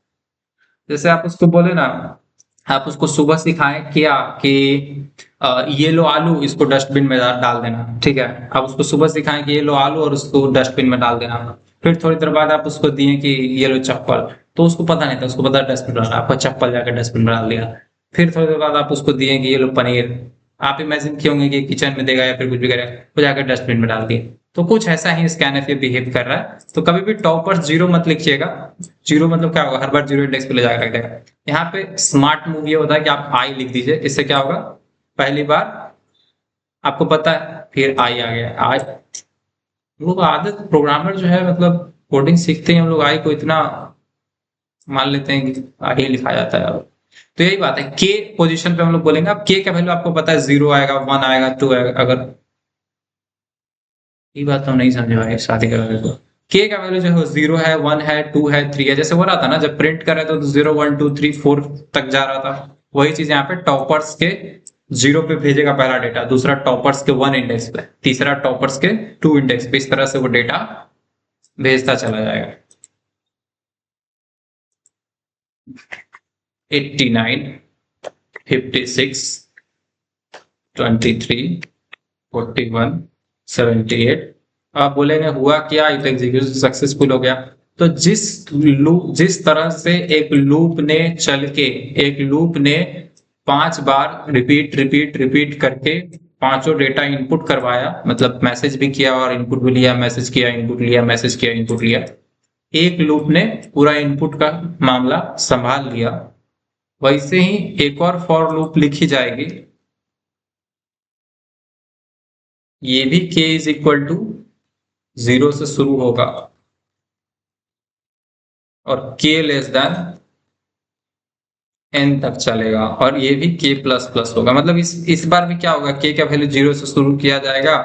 जैसे आप उसको बोले ना, आप उसको सुबह सिखाएं क्या कि ये लो आलू, इसको डस्टबिन में डाल देना, ठीक है, आप उसको सुबह सिखाएं कि ये लो आलू और उसको डस्टबिन में डाल देना, फिर थोड़ी देर बाद आप उसको दिए कि ये लो चप्पल, तो उसको पता नहीं था, उसको पता डस्टबिन डालना, आपका चप्पल जाकर डस्टबिन में डाल दिया। फिर थोड़ी देर बाद आप उसको दिए कि ये लो पनीर, आप इमेजिन किए होंगे कि किचन में देगा या फिर कुछ भी करेगा, वो जाकर डस्टबिन में डाल दिए। तो कुछ ऐसा ही स्कैनर ये बिहेव कर रहा है। तो कभी भी टॉपर्स 0 मत लिखिएगा, 0 मतलब क्या होगा, हर बार 0 इंडेक्स पे ले जाकर रख देगा। यहाँ पे स्मार्ट मूव ये होता है कि आप आई लिख दीजिए, इससे क्या होगा, पहली बार आपको पता है, फिर आई आ गया, आई लोग आदत, प्रोग्रामर जो है मतलब कोडिंग सीखते हैं हम लोग आई को इतना मान लेते हैं कि आई लिखा जाता है। तो यही बात है, के पोजीशन पे हम लोग बोलेंगे, अब के का वैल्यू आपको पता है 0 आएगा, 1 आएगा, 2 आएगा, अगर ये बात तो नहीं समझे भाई, शादी का वैल्यू के का वैल्यू जो है 0 है, 1 है, 2 है, 3 है, जैसे हो रहा था ना जब प्रिंट कर रहे थे तो 0 1 2 3 4 तक जा रहा था, वही चीज यहाँ पे टॉपर्स के 0 पे भेजेगा पहला डेटा, दूसरा टॉपर्स के 1 इंडेक्स पे, तीसरा टॉपर्स के 2 इंडेक्स पे, इस तरह से वो डेटा भेजता चला जाएगा। 89 56 23 41 78, आप बोलेंगे हुआ क्या, इट एग्जीक्यूशन सक्सेसफुल हो गया। तो जिस तरह से एक लूप ने चल के, एक लूप ने 5 बार रिपीट रिपीट रिपीट करके पांचों डेटा इनपुट करवाया, मतलब मैसेज भी किया और इनपुट भी लिया, मैसेज किया इनपुट लिया, मैसेज किया इनपुट लिया, एक लूप ने पूरा इनपुट का मामला संभाल लिया, वैसे ही एक और फॉर लूप लिखी जाएगी, ये भी k इज इक्वल टू 0 से शुरू होगा और k लेस देन n तक चलेगा, और ये भी k प्लस प्लस होगा, मतलब इस बार भी क्या होगा, k का वैल्यू 0 से शुरू किया जाएगा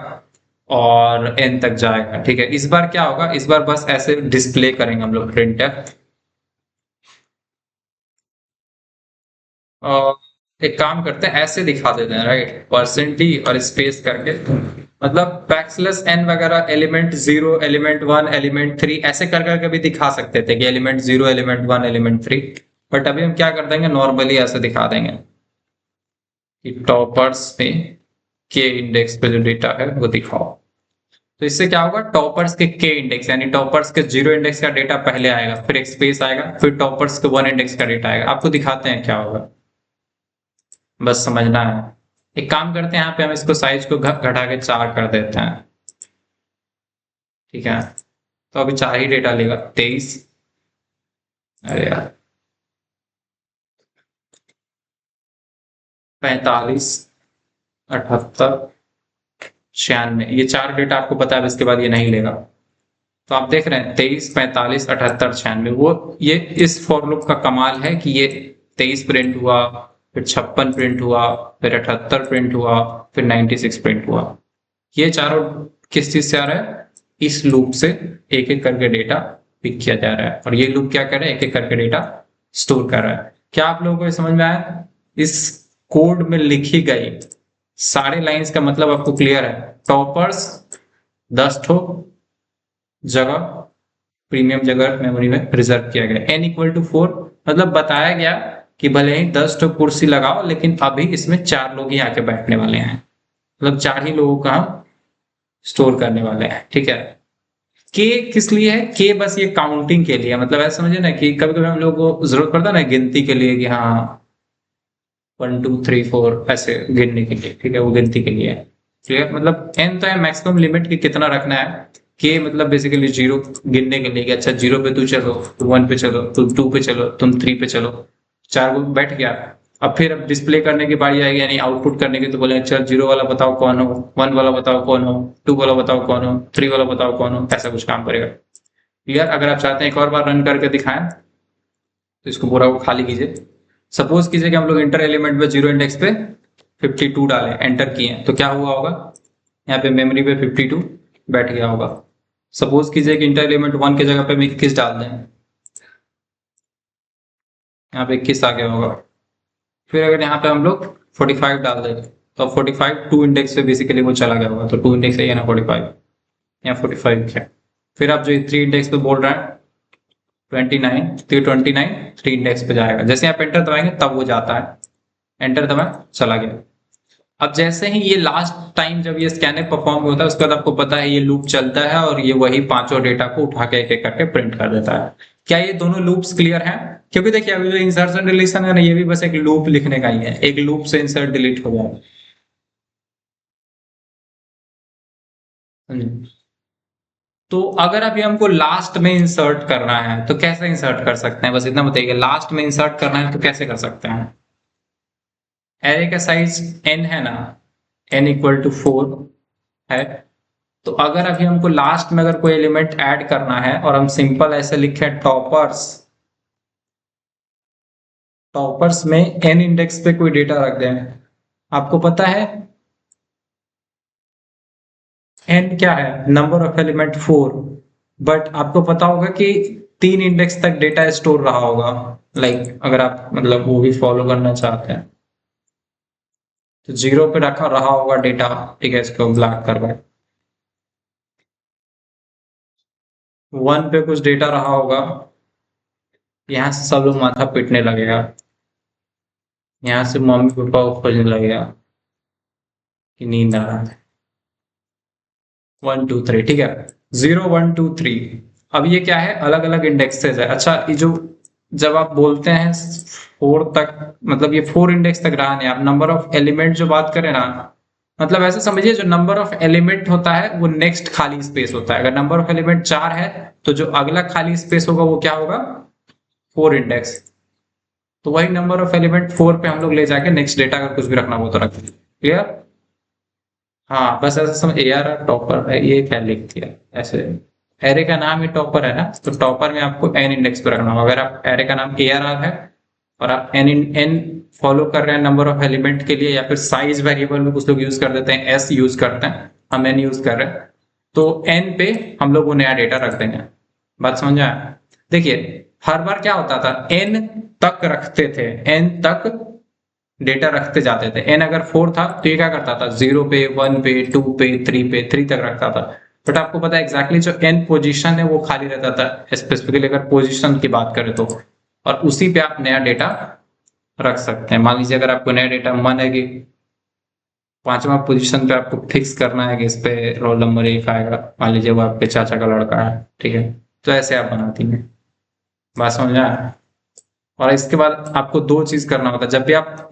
और n तक जाएगा, ठीक है। इस बार क्या होगा, इस बार बस ऐसे डिस्प्ले करेंगे हम लोग प्रिंट है, और एक काम करते हैं ऐसे दिखा देते हैं, राइट, %d और स्पेस करके, मतलब बैकस्लैश n वगैरह एलिमेंट 0 एलिमेंट 1 एलिमेंट 3 ऐसे कर करके भी दिखा सकते थे कि एलिमेंट 0 एलिमेंट 1 एलिमेंट 3, बट अभी हम क्या कर देंगे, नॉर्मली ऐसे दिखा देंगे कि टॉपर्स में k इंडेक्स पे जो डेटा है वो दिखाओ। तो इससे क्या होगा, टॉपर्स के k इंडेक्स यानी टॉपर्स के 0 इंडेक्स का डेटा पहले आएगा, फिर एक स्पेस आएगा, फिर टॉपर्स के 1 इंडेक्स का डेटा आएगा। आपको दिखाते हैं क्या होगा, बस समझना है। एक काम करते हैं, यहाँ पे हम इसको साइज को घटा के 4 कर देते हैं, ठीक है। तो अभी 4 ही डेटा लेगा, 23, अरे यार 45 78 96, ये 4 डेटा आपको पता है, इसके बाद ये नहीं लेगा। तो आप देख रहे हैं 23 45 78 96, वो ये इस फॉर लूप का कमाल है कि ये 23 प्रिंट हुआ, फिर 56 प्रिंट हुआ, फिर 78 प्रिंट हुआ, फिर 96 प्रिंट हुआ। ये चारों किस चीज से आ रहा है, इस लूप से एक एक करके डेटा पिक किया जा रहा है, और ये लूप क्या कर रहा है, एक एक करके डेटा स्टोर कर रहा है। क्या आप लोगों को समझ में आया, इस कोड में लिखी गई सारे लाइंस का मतलब आपको क्लियर है। टॉपर्स 10 ठो जगह, प्रीमियम जगह मेमोरी में रिजर्व किया गया, n इक्वल टू 4, मतलब बताया गया कि भले ही 10 ठो कुर्सी लगाओ लेकिन अभी इसमें 4 लोग ही आके बैठने वाले हैं, मतलब 4 ही लोगों का हम स्टोर करने वाले हैं, ठीक है। के किस लिए है, के बस ये काउंटिंग के लिए, मतलब ऐसा समझे ना कि कभी कभी हम लोग को जरूरत पड़ता है ना गिनती के लिए कि हाँ 1 2 3 4 ऐसे गिनने के लिए, ठीक है, वो गिनती के लिए है, क्लियर। मतलब n तो है मैक्सिमम लिमिट की कितना रखना है, के मतलब बेसिकली 0 गिनने के लिए कि अच्छा 0 पे तू चलो, तुम 1 पे चलो, तुम 2 पे चलो, तुम 3 पे चलो, 4 को बैठ गया, अब फिर अब डिस्प्ले करने की बारी आएगी, यानी आउटपुट करने की, तो बोले चल 0 वाला बताओ कौन हो, 1 वाला बताओ कौन हो, 2 वाला बताओ कौन हो, 3 वाला बताओ कौन हो, ऐसा कुछ काम करेगा। क्लियर? अगर आप चाहते हैं एक और बार रन करके दिखाएं तो इसको पूरा को खाली कीजिए। सपोज कीजिए कि हम लोग इंटर एलिमेंट पे 0 इंडेक्स पे 52 डालें, एंटर किए, तो क्या हुआ होगा, यहाँ पे मेमोरी पे 52 बैठ गया होगा। सपोज कीजिए कि इंटर एलिमेंट 1 की जगह पे हम 21 डाल दें, यहाँ पे 21 आ गया होगा। फिर अगर यहाँ पे हम लोग 45 डाल दें तो अब 45 2 इंडेक्स पे बेसिकली वो चला गया होगा, तो 2 इंडेक्स है ना 45, यहाँ 45 है। फिर आप जो 3 इंडेक्स पे बोल रहे हैं 29, तो 29 3 इंडेक्स पे जाएगा, जैसे आप एंटर दबाएंगे तब वो जाता है, एंटर दबाएं चला गया। अब जैसे ही ये लास्ट टाइम जब ये स्कैनर परफॉर्म होता है उसके बाद आपको पता है ये लूप चलता है और ये वही पांचों डेटा को उठा के एक एक करके प्रिंट कर देता है। क्या ये दोनों लूप्स क्लियर हैं? क्योंकि देखिए अभी जो इंसर्शन डिलीशन है ना, ये भी बस एक लूप लिखने का ही है, एक लूप से इंसर्ट डिलीट हो जाएगा। तो अगर अभी हमको लास्ट में इंसर्ट करना है तो कैसे इंसर्ट कर सकते हैं, बस इतना बताइए, लास्ट में इंसर्ट करना है तो कैसे कर सकते हैं? एरे का साइज n है ना, n इक्वल टू 4 है, तो अगर अभी हमको लास्ट में अगर कोई एलिमेंट ऐड करना है और हम सिंपल ऐसे लिखे टॉपर्स, टॉपर्स में n इंडेक्स पे कोई डेटा रख दें, आपको पता है n क्या है, नंबर ऑफ एलिमेंट 4, बट आपको पता होगा कि 3 इंडेक्स तक डेटा स्टोर रहा होगा। लाइक अगर आप मतलब वो भी फॉलो करना चाहते हैं तो 0 पे रखा रहा होगा डेटा, ठीक है, इसको ब्लैक करवाए, 1 पे कुछ डेटा रहा होगा, यहाँ से सब लोग माथा पीटने लगेगा, यहाँ से मम्मी पापा को खोजने लगेगा कि नींद आ रहा है। 1 2 3, ठीक है, 0 1 2 3। अब ये क्या है, अलग अलग इंडेक्सेस है। अच्छा, ये जो जब आप बोलते हैं 4 तक, मतलब ये 4 इंडेक्स तक रहा नहीं, आप नंबर ऑफ एलिमेंट जो बात करें ना, मतलब ऐसे समझिए जो नंबर ऑफ एलिमेंट होता है वो नेक्स्ट खाली स्पेस होता है। अगर नंबर ऑफ एलिमेंट 4 है तो जो अगला खाली स्पेस होगा वो क्या होगा, 4 इंडेक्स। तो वही नंबर ऑफ एलिमेंट 4 पे हम लोग ले जाके नेक्स्ट डेटा अगर कुछ भी रखना हो तो रख देंगे। क्लियर? हाँ, बस ऐसा समझ, ए आर आर टॉपर है, ये क्या लिख दिया ऐसे, एरे का नाम ही टॉपर है ना, तो टॉपर में आपको एन इंडेक्स पे रखना होगा। अगर आप एरे का नाम ए आर आर है और आप एन फॉलो कर रहे हैं नंबर ऑफ एलिमेंट के लिए, या फिर साइज वेरिएबल में कुछ लोग यूज कर देते हैं, एस यूज करते हैं, हम एन यूज कर रहे हैं, तो एन पे हम लोग वो नया डेटा रख देंगे। बात समझ आया? देखिए हर बार क्या होता था, एन तक रखते थे, एन तक डेटा रखते जाते थे। एन अगर 4 था तो ये क्या करता था, 0 पे, 1 पे, 2 पे, 3 पे, 3 तक रखता था। बट आपको पता है एग्जैक्टली जो एन पोजीशन है वो खाली रहता था, स्पेसिफिकली अगर पोजीशन की बात करें तो, और उसी पे आप नया डेटा रख सकते हैं। मान लीजिए अगर आपको नया डेटा मन है कि 5वां पोजीशन पे आपको फिक्स करना है कि इस पे रोल नंबर 1 आएगा, मान लीजिए वो आपके चाचा का लड़का है, ठीक है, तो ऐसे आप बनाती हैं। बात समझ में आया? और इसके बाद आपको 2 चीज करना होता है, जब भी आप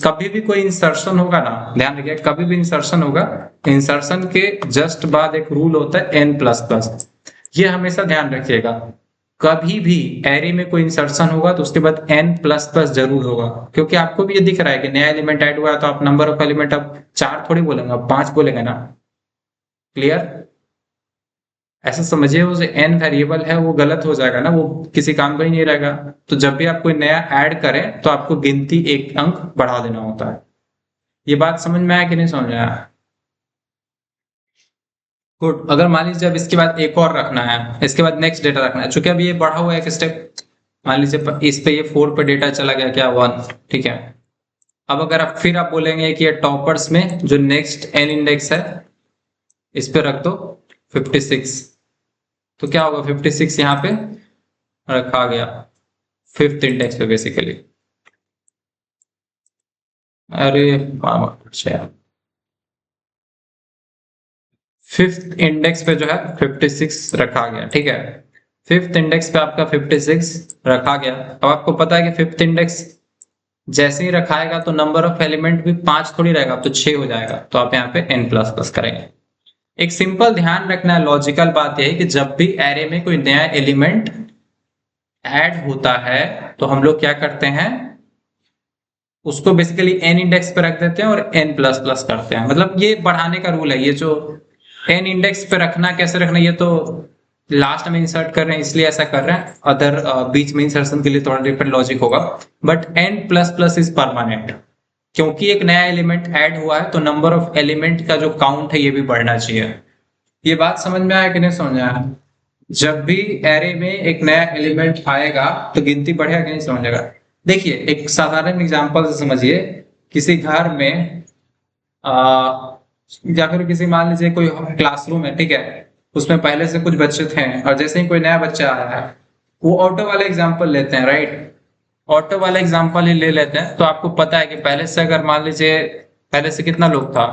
कभी भी कोई इंसर्शन होगा ना, ध्यान रखिए, कभी भी इंसर्शन होगा, इंसर्शन के जस्ट बाद एक रूल होता है n प्लस प्लस, ये हमेशा ध्यान रखिएगा। कभी भी एरे में कोई इंसर्शन होगा तो उसके बाद n प्लस प्लस जरूर होगा, क्योंकि आपको भी ये दिख रहा है कि नया एलिमेंट ऐड हुआ है, तो आप नंबर ऑफ एलिमेंट अब 4 थोड़ी बोलेंगे, अब 5 बोलेंगे ना। क्लियर? ऐसा समझिए वो जो n वेरिएबल है वो गलत हो जाएगा ना, वो किसी काम का ही नहीं रहेगा। तो जब भी आप कोई नया ऐड करें तो आपको गिनती 1 अंक बढ़ा देना होता है। ये बात समझ में आया कि नहीं समझ में आया? गुड। अगर मान लीजिए अब इसके बाद एक और रखना है, इसके बाद नेक्स्ट डेटा रखना है, चूंकि अभी ये बढ़ा हुआ है एक स्टेप, मान लीजिए इस पे ये 4 पे डेटा चला गया, क्या 1, ठीक है। अब अगर आप फिर आप बोलेंगे कि ये टॉपर्स में जो नेक्स्ट n इंडेक्स है इस पे रख दो 56, तो क्या होगा, 56 यहाँ पे रखा गया 5th इंडेक्स पे बेसिकली। अरे अच्छा, 5th इंडेक्स पे जो है 56 रखा गया, ठीक है, 5th इंडेक्स पे आपका 56 रखा गया। अब आपको पता है कि 5th इंडेक्स जैसे ही रखाएगा तो नंबर ऑफ एलिमेंट भी 5 थोड़ी रहेगा, तो 6 हो जाएगा, तो आप यहाँ पे n प्लस प्लस करेंगे। एक सिंपल ध्यान रखना है, लॉजिकल बात यह है कि जब भी एरे में कोई नया एलिमेंट ऐड होता है तो हम लोग क्या करते हैं, उसको बेसिकली n इंडेक्स पे रख देते हैं और n प्लस प्लस करते हैं। मतलब ये बढ़ाने का रूल है। ये जो n इंडेक्स पे रखना कैसे रखना, ये तो लास्ट में इंसर्ट कर रहे हैं इसलिए ऐसा कर रहे हैं। अदर बीच में इंसर्शन के लिए थोड़ा डिफरेंट लॉजिक होगा, but n plus plus is permanent. क्योंकि एक नया एलिमेंट ऐड हुआ है तो नंबर ऑफ एलिमेंट का जो काउंट है ये भी बढ़ना चाहिए। ये बात समझ में आया कि नहीं समझ में आया? जब भी एरे में एक नया एलिमेंट आएगा तो गिनती बढ़ेगा कि नहीं समझेगा। देखिए एक साधारण एग्जांपल से समझिए। किसी घर में या फिर किसी मान लीजिए कोई क्लासरूम है, ठीक है, उसमें पहले से कुछ बच्चे थे और जैसे ही कोई नया बच्चा आया है, वो ऑटो वाला एग्जांपल लेते हैं, राइट? ऑटो वाला एग्जांपल ही ले लेते हैं। तो आपको पता है कि पहले से अगर मान लीजिए पहले से कितना लोग था,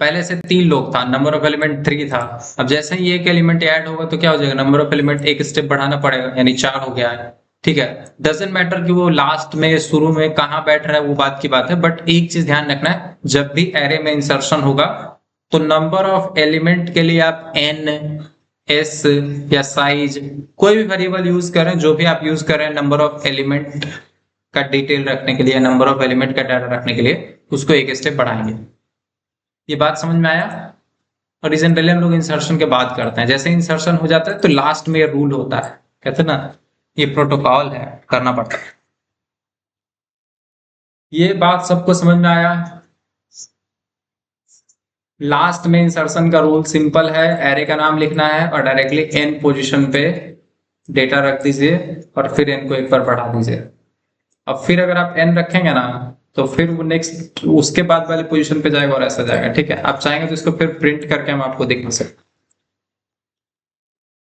पहले से 3 लोग था, नंबर ऑफ एलिमेंट 3 था। अब जैसे ही एक एलिमेंट ऐड होगा तो क्या हो जाएगा, नंबर ऑफ एलिमेंट एक स्टेप बढ़ाना पड़ेगा, यानी 4 हो गया है। ठीक है, डजेंट मैटर कि वो लास्ट में शुरू में कहाँ बैठ रहा है, वो बात की बात है। बट एक चीज ध्यान रखना है, जब भी एरे में इंसर्शन होगा तो नंबर ऑफ एलिमेंट के लिए आप n, s या साइज कोई भी वेरिएबल यूज करें, जो भी आप यूज करें नंबर ऑफ एलिमेंट का डिटेल रखने के लिए, नंबर ऑफ एलिमेंट का डाटा रखने के लिए, उसको एक स्टेप बढ़ाएंगे। ये बात समझ में आया? और जनरली हम लोग इंसर्शन के बाद करते हैं। जैसे इंसर्शन हो जाता है तो लास्ट में ये रूल होता है, कहते हैं ना, ये प्रोटोकॉल है, करना पड़ता है। ये बात सबको समझ में आया? लास्ट में इंसर्शन का रूल सिंपल है, एरे का नाम लिखना है और डायरेक्टली n पोजीशन पे डेटा रख दीजिए और फिर n को एक बार बढ़ा दीजिए। अब फिर अगर आप n रखेंगे ना तो फिर वो नेक्स्ट उसके बाद वाले पोजीशन पे जाएगा और ऐसा जाएगा। ठीक है, आप चाहेंगे तो इसको फिर प्रिंट करके हम आपको दिखा सकते हैं।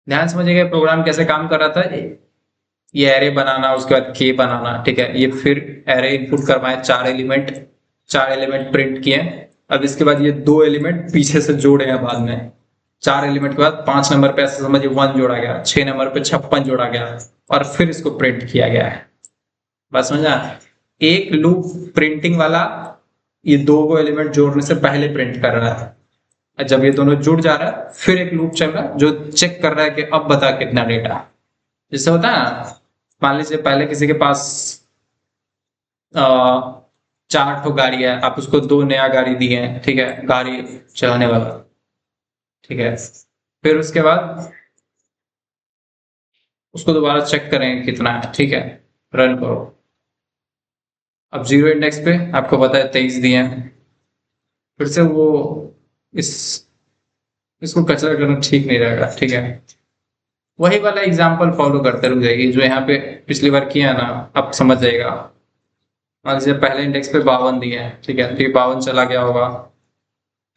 ध्यान समझिएगा प्रोग्राम कैसे काम कर रहा था। ये एरे बनाना, उसके बाद के बनाना, ठीक है, ये फिर एरे इनपुट करवाए, 4 एलिमेंट प्रिंट किए। अब इसके बाद ये 2 एलिमेंट पीछे से जोड़े हैं बाद में। 4 एलिमेंट के बाद 5 नंबर पे ऐसे समझिए 1 जोड़ा गया, 6 नंबर पे 56 जोड़ा गया और फिर इसको प्रिंट किया गया है। बस समझा? एक लूप प्रिंटिंग वाला ये 2 एलिमेंट जोड़ने से पहले प्रिंट कर रहा है। जब ये दोनों जुड़ जा रहा है फिर एक लूप चल रहा है जो चेक कर रहा है कि अब बता कितना डेटा। जैसे होता है ना, मान लीजिए पहले किसी के पास 4 ठो गाड़ी है, आप उसको 2 नया गाड़ी दिए हैं, ठीक है, गाड़ी चलाने वाला, ठीक है, फिर उसके बाद उसको दोबारा चेक करें कितना है, ठीक है, रन करो। अब 0 इंडेक्स पे आपको पता है 23 दिए हैं। फिर से वो इस इसको कचरा करना ठीक नहीं रहेगा, ठीक है। वही वाला एग्जाम्पल फॉलो करते रुक जाइए जो यहाँ पे पिछली बार किया ना, आप समझ जाएगा। मान लीजिए पहले इंडेक्स पे 52 दिए हैं, ठीक है, तो ये 52 चला गया होगा।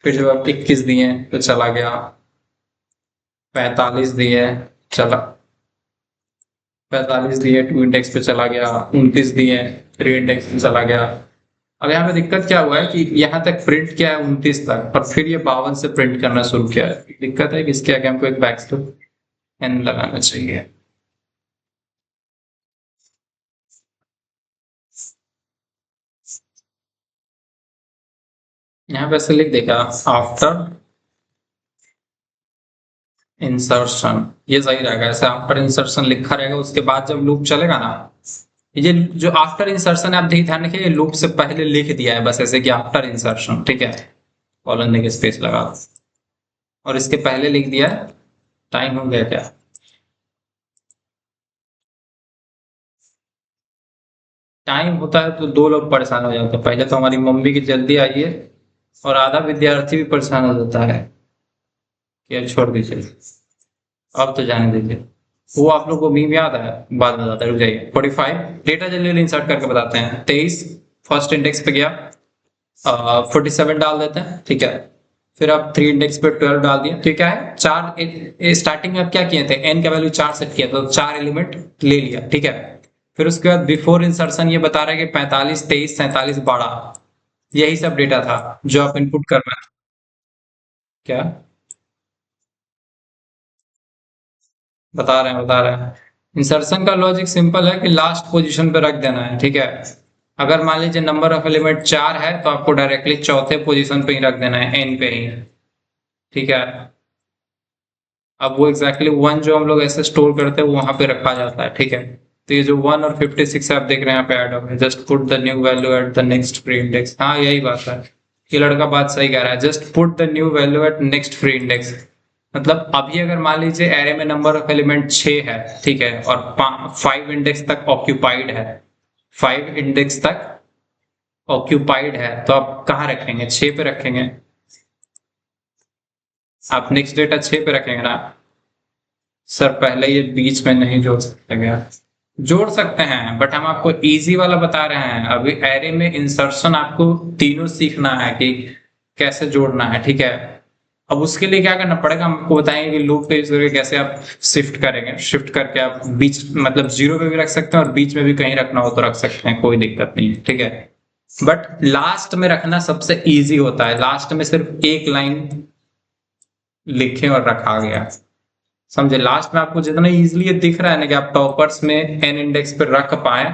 फिर जब आप 21 दिए तो चला गया, 45 दिए चला, 45 दिए 2 इंडेक्स पे चला गया, 29 दिए 3 इंडेक्स पे चला गया। अब यहाँ पे दिक्कत क्या हुआ है कि यहाँ तक प्रिंट किया है 29 तक और फिर ये 52 से प्रिंट करना शुरू किया है। दिक्कत है कि इसके आगे हमको एक बैकस्लैश n लगाना चाहिए। यहाँ पे ऐसे लिख देगा आफ्टर इंसर्शन, ये सही रहेगा। ऐसे आफ्टर इंसर्शन लिखा रहेगा, उसके बाद जब लूप चलेगा ना, ये जो आफ्टर इंसर्शन है आप ध्यान रखिए, ये लूप से पहले लिख दिया है बस ऐसे कि आफ्टर इंसर्शन, ठीक है, कॉलन देके स्पेस लगा और इसके पहले लिख दिया। टाइम हो गया क्या? टाइम होता है तो 2 लोग परेशान हो जाते हैं। पहले तो हमारी मम्मी की जल्दी आई है और आधा विद्यार्थी भी परेशान हो जाता है कि अब छोड़ दीजिए, अब तो जाने दीजिए। वो आप लोग को मीम याद है, बाद में बताते हैं, रुक जाइए। 45 डेटा जल्दी इंसर्ट करके बताते हैं। 23 फर्स्ट इंडेक्स पे गया, 47 डाल देते हैं, ठीक है। फिर आप 3 इंडेक्स पे 12 डाल दिए, ठीक है। 4 स्टार्टिंग में आप क्या किए थे, n का वैल्यू 4 सेट किया तो 4 एलिमेंट ले लिया, ठीक है। फिर उसके बाद बिफोर इंसर्शन ये बता रहा है कि 45 23 47 12, यही सब डेटा था जो आप इनपुट कर रहे थे। क्या बता रहे हैं? इंसर्शन का लॉजिक सिंपल है कि लास्ट पोजीशन पे रख देना है, ठीक है। अगर मान लीजिए नंबर ऑफ एलिमेंट 4 है तो आपको डायरेक्टली चौथे पोजीशन पे ही रख देना है, n पे ही, ठीक है। अब वो एग्जैक्टली 1 जो हम लोग ऐसे स्टोर करते हैं वो वहां पे रखा जाता है, ठीक है। तो ये जो 1 और 56 आप देख रहे हैं यहाँ पे ऐड हो गए। Just put the new value at the next free index. हाँ यही बात है, ये लड़का बात सही कह रहा है। Just put the new value at next free index, मतलब अभी अगर मान लीजिए एरे में नंबर ऑफ एलिमेंट 6 है, ठीक है, और 5 इंडेक्स तक ऑक्यूपाइड है, 5 इंडेक्स तक ऑक्यूपाइड है, तो आप कहाँ रखेंगे? 6 पे रखेंगे। आप नेक्स्ट डेटा 6 पे रखेंगे ना सर? पहले ये बीच में नहीं जोड़ सकते क्या? जोड़ सकते हैं, बट हम आपको इजी वाला बता रहे हैं। अभी एरे में इंसर्शन आपको तीनों सीखना है कि कैसे जोड़ना है, ठीक है। अब उसके लिए क्या करना पड़ेगा, हम आपको बताएंगे कि लूप पे यूज करके कैसे आप शिफ्ट करेंगे। शिफ्ट करके आप बीच मतलब 0 पे भी रख सकते हैं और बीच में भी कहीं रखना हो तो रख सकते हैं, कोई दिक्कत नहीं है, ठीक है। बट लास्ट में रखना सबसे इजी होता है। लास्ट में सिर्फ एक लाइन लिखे और रखा गया, समझे? लास्ट में आपको जितना इजीली दिख रहा है ना कि आप टॉपर्स में एन इंडेक्स पे रख पाए,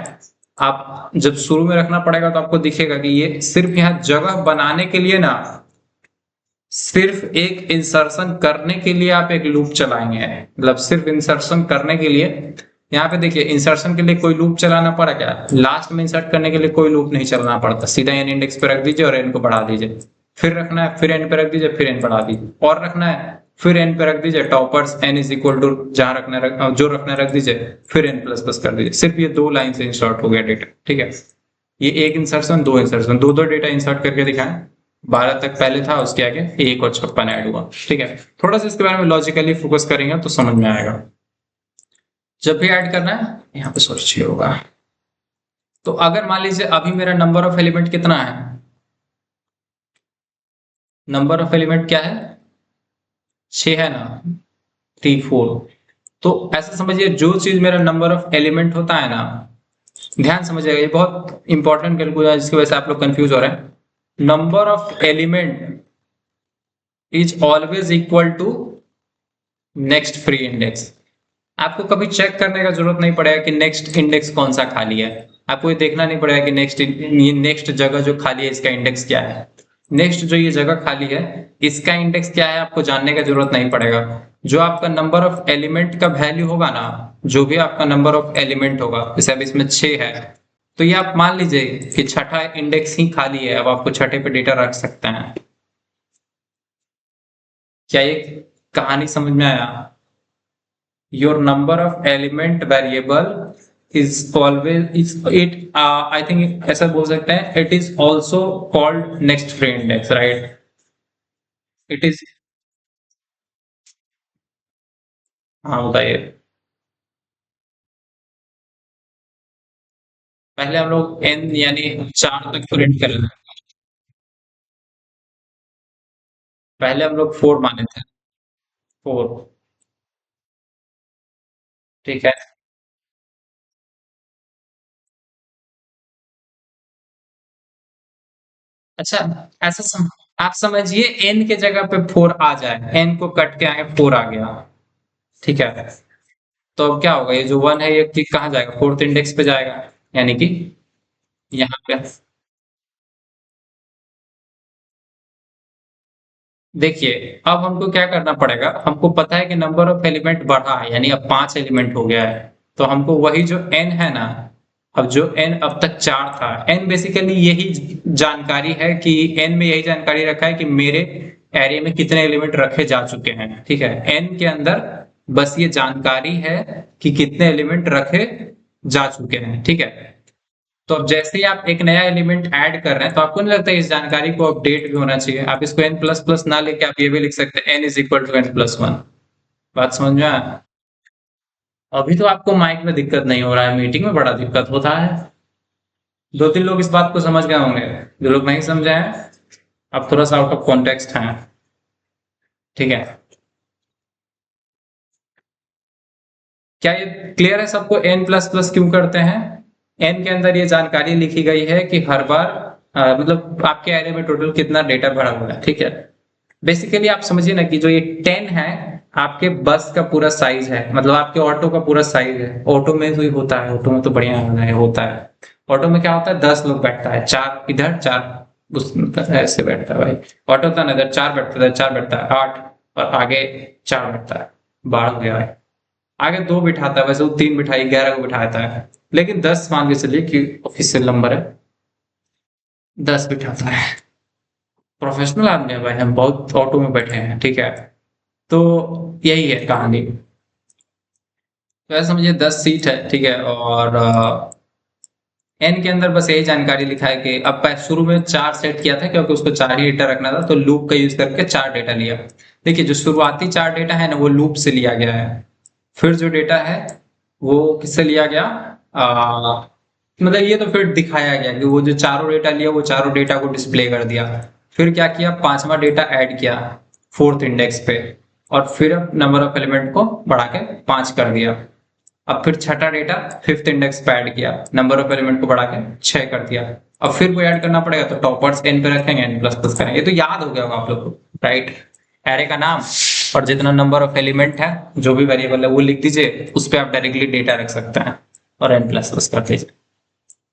आप जब शुरू में रखना पड़ेगा तो आपको दिखेगा कि ये सिर्फ यहाँ जगह बनाने के लिए ना, सिर्फ एक इंसर्शन करने के लिए आप एक लूप चलाएंगे। मतलब सिर्फ इंसर्शन करने के लिए, यहाँ पे देखिए इंसर्शन के लिए कोई लूप चलाना पड़ा क्या? लास्ट में इंसर्ट करने के लिए कोई लूप नहीं चलाना पड़ता, सीधा एन इंडेक्स पे रख दीजिए और एन को बढ़ा दीजिए। फिर रखना है, फिर एन पे रख दीजिए, फिर एन बढ़ा दीजिए, और रखना है, फिर एन पे रख दीजिए। Toppers N is equal to जहां रखना जो रखना रख दीजिए, फिर एन प्लस प्लस कर दीजिए। सिर्फ ये 2 लाइन से इंसर्ट हो गया डेटा, ठीक है। ये एक इंसर्शन, 2 इंसर्शन, दो डेटा इंसर्ट करके दिखाएं। 12 तक पहले था, उसके आगे 1 और 56 ऐड हुआ, ठीक है। थोड़ा सा इसके बारे में लॉजिकली फोकस करेंगे तो समझ में आएगा। जब भी ऐड करना है यहाँ पे सोचिए होगा। तो अगर मान लीजिए अभी मेरा नंबर ऑफ एलिमेंट कितना है? नंबर ऑफ एलिमेंट क्या है? 6 है ना, 3 4। तो ऐसा समझिए, जो चीज मेरा नंबर ऑफ एलिमेंट होता है ना, ध्यान समझिएगा, ये बहुत इंपॉर्टेंट कैलकुलेशन है जिसकी वजह से आप लोग कंफ्यूज हो रहे हैं। Number of element is always equal to next free index. आपको कभी चेक करने का जरूरत नहीं पड़ेगा कि नेक्स्ट इंडेक्स कौन सा खाली है। आपको ये देखना नहीं पड़ेगा कि नेक्स्ट जगह जो खाली है इसका इंडेक्स क्या है। नेक्स्ट जो ये जगह खाली है इसका इंडेक्स क्या है आपको जानने का जरूरत नहीं पड़ेगा। जो आपका नंबर ऑफ एलिमेंट का वैल्यू होगा ना, जो भी आपका नंबर ऑफ एलिमेंट होगा, जैसे अब इसमें 6 है, तो ये आप मान लीजिए कि छठा इंडेक्स ही खाली है। अब आपको छठे पे डेटा रख सकते हैं। क्या ये कहानी समझ में आया? Your number of element variable is always is it I think ऐसा बोल सकते हैं, it is also called next free index, right? It is, हाँ बताइए। पहले हम लोग n यानी 4 तक प्रिंट कर रहे हैं। पहले हम लोग 4 माने थे, 4, ठीक है। अच्छा, आप समझिए n के जगह पे 4 आ जाए, n को कट के आगे 4 आ गया, ठीक है। तो अब क्या होगा, ये जो 1 है ये कहाँ जाएगा? 4th इंडेक्स पे जाएगा, यानी कि यहाँ पे। देखिए अब हमको क्या करना पड़ेगा, हमको पता है कि नंबर ऑफ एलिमेंट बढ़ा है, यानी अब 5 एलिमेंट हो गया है। तो हमको वही जो n है ना, अब जो n अब तक 4 था, n बेसिकली यही जानकारी है कि n में यही जानकारी रखा है कि मेरे एरिया में कितने एलिमेंट रखे जा चुके हैं, ठीक है। n के अंदर बस ये जानकारी है कि कितने एलिमेंट रखे जा चुके हैं, ठीक है। तो अब जैसे ही आप एक नया एलिमेंट ऐड कर रहे हैं तो आपको नहीं लगता इस जानकारी को अपडेट भी होना चाहिए? आप इसको n प्लस प्लस ना लेके आप ये भी लिख सकते हैं n is equal to n+1। बात समझ में आया? अभी तो आपको माइक में दिक्कत नहीं हो रहा है, मीटिंग में बड़ा दिक्कत होता है। 2 3 लोग इस बात को समझ गए होंगे, जो लोग नहीं समझे हैं अब थोड़ा सा आउट ऑफ कॉन्टेक्स्ट हैं, ठीक है। क्या ये क्लियर है सबको? n प्लस प्लस क्यों करते हैं? n के अंदर ये जानकारी लिखी गई है कि हर बार मतलब आपके एरे में टोटल कितना डेटा भरा हुआ है, ठीक है। बेसिकली आप समझिए ना कि जो ये 10 है आपके बस का पूरा साइज है, मतलब आपके ऑटो का पूरा साइज है। ऑटो में तो ही होता है, ऑटो में तो बढ़िया है, होता है। ऑटो में क्या होता है, 10 लोग बैठता है, 4 इधर 4 उस ऐसे बैठता है भाई। ऑटो था ना, इधर 4 बैठता है, 4 बैठता है 8, और आगे 4 बैठता है, 12 हो गया भाई। आगे 2 बिठाता है, वैसे वो 3 बिठाई 11 को बिठाता है, लेकिन 10 मान के चलिए कि ऑफिशियल नंबर है, 10 बिठाता है। प्रोफेशनल आदमी है भाई, हम बहुत ऑटो में बैठे हैं, ठीक है। तो यही है कहानी। तो ऐसा समझिए 10 सीट है, ठीक है, और एन के अंदर बस यही जानकारी लिखा है कि अब शुरू में 4 सेट किया था क्योंकि उसको 4 ही डेटा रखना था, तो लूप का यूज करके 4 डेटा लिया। देखिए जो शुरुआती 4 डेटा है ना वो लूप से लिया गया है, फिर जो डेटा है वो किससे लिया गया, मतलब ये तो फिर दिखाया गया कि वो जो चारों डेटा लिया वो चारों डेटा को डिस्प्ले कर दिया। फिर क्या किया, 5वां डेटा ऐड किया 4th इंडेक्स पे, और फिर नंबर ऑफ एलिमेंट को बढ़ा के 5 कर दिया। अब फिर छठा डेटा 5th इंडेक्स पे ऐड किया, नंबर ऑफ एलिमेंट को बढ़ा के 6 कर दिया। अब फिर कोई ऐड करना पड़ेगा तो टॉपर्स एन पे रखेंगे, एन प्लस प्लस करेंगे। ये तो याद हो गया होगा आप लोग को, राइट। एरे का नाम और जितना नंबर ऑफ एलिमेंट है, जो भी वेरिएबल है वो लिख दीजिए, उस पर आप डायरेक्टली डेटा रख सकते हैं और एन प्लस प्लस कर दीजिए।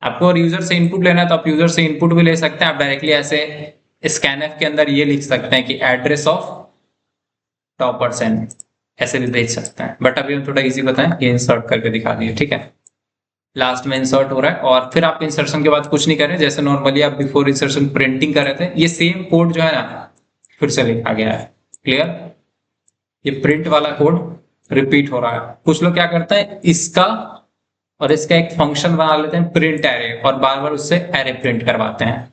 आपको और यूजर से इनपुट लेना है तो आप यूजर से इनपुट भी ले सकते हैं। आप डायरेक्टली ऐसे स्कैनफ के अंदर ये लिख सकते हैं कि एड्रेस ऑफ टॉपर्स एन, ऐसे भी भेज सकते हैं, बट अभी हम थोड़ा इजी बताएं, ये इंसर्ट करके दिखा दिए, ठीक है। लास्ट में इंसर्ट हो रहा है और फिर आप इंसर्शन के बाद कुछ नहीं कर रहे, जैसे नॉर्मली आप बिफोर इंसर्शन प्रिंटिंग कर रहे थे, ये सेम कोड जो है ना फिर से लिखा गया है। क्लियर, ये प्रिंट वाला कोड रिपीट हो रहा है। कुछ लोग क्या करते हैं, इसका और इसका एक फंक्शन बना लेते हैं प्रिंट एरे, और बार बार उससे एरे प्रिंट करवाते हैं।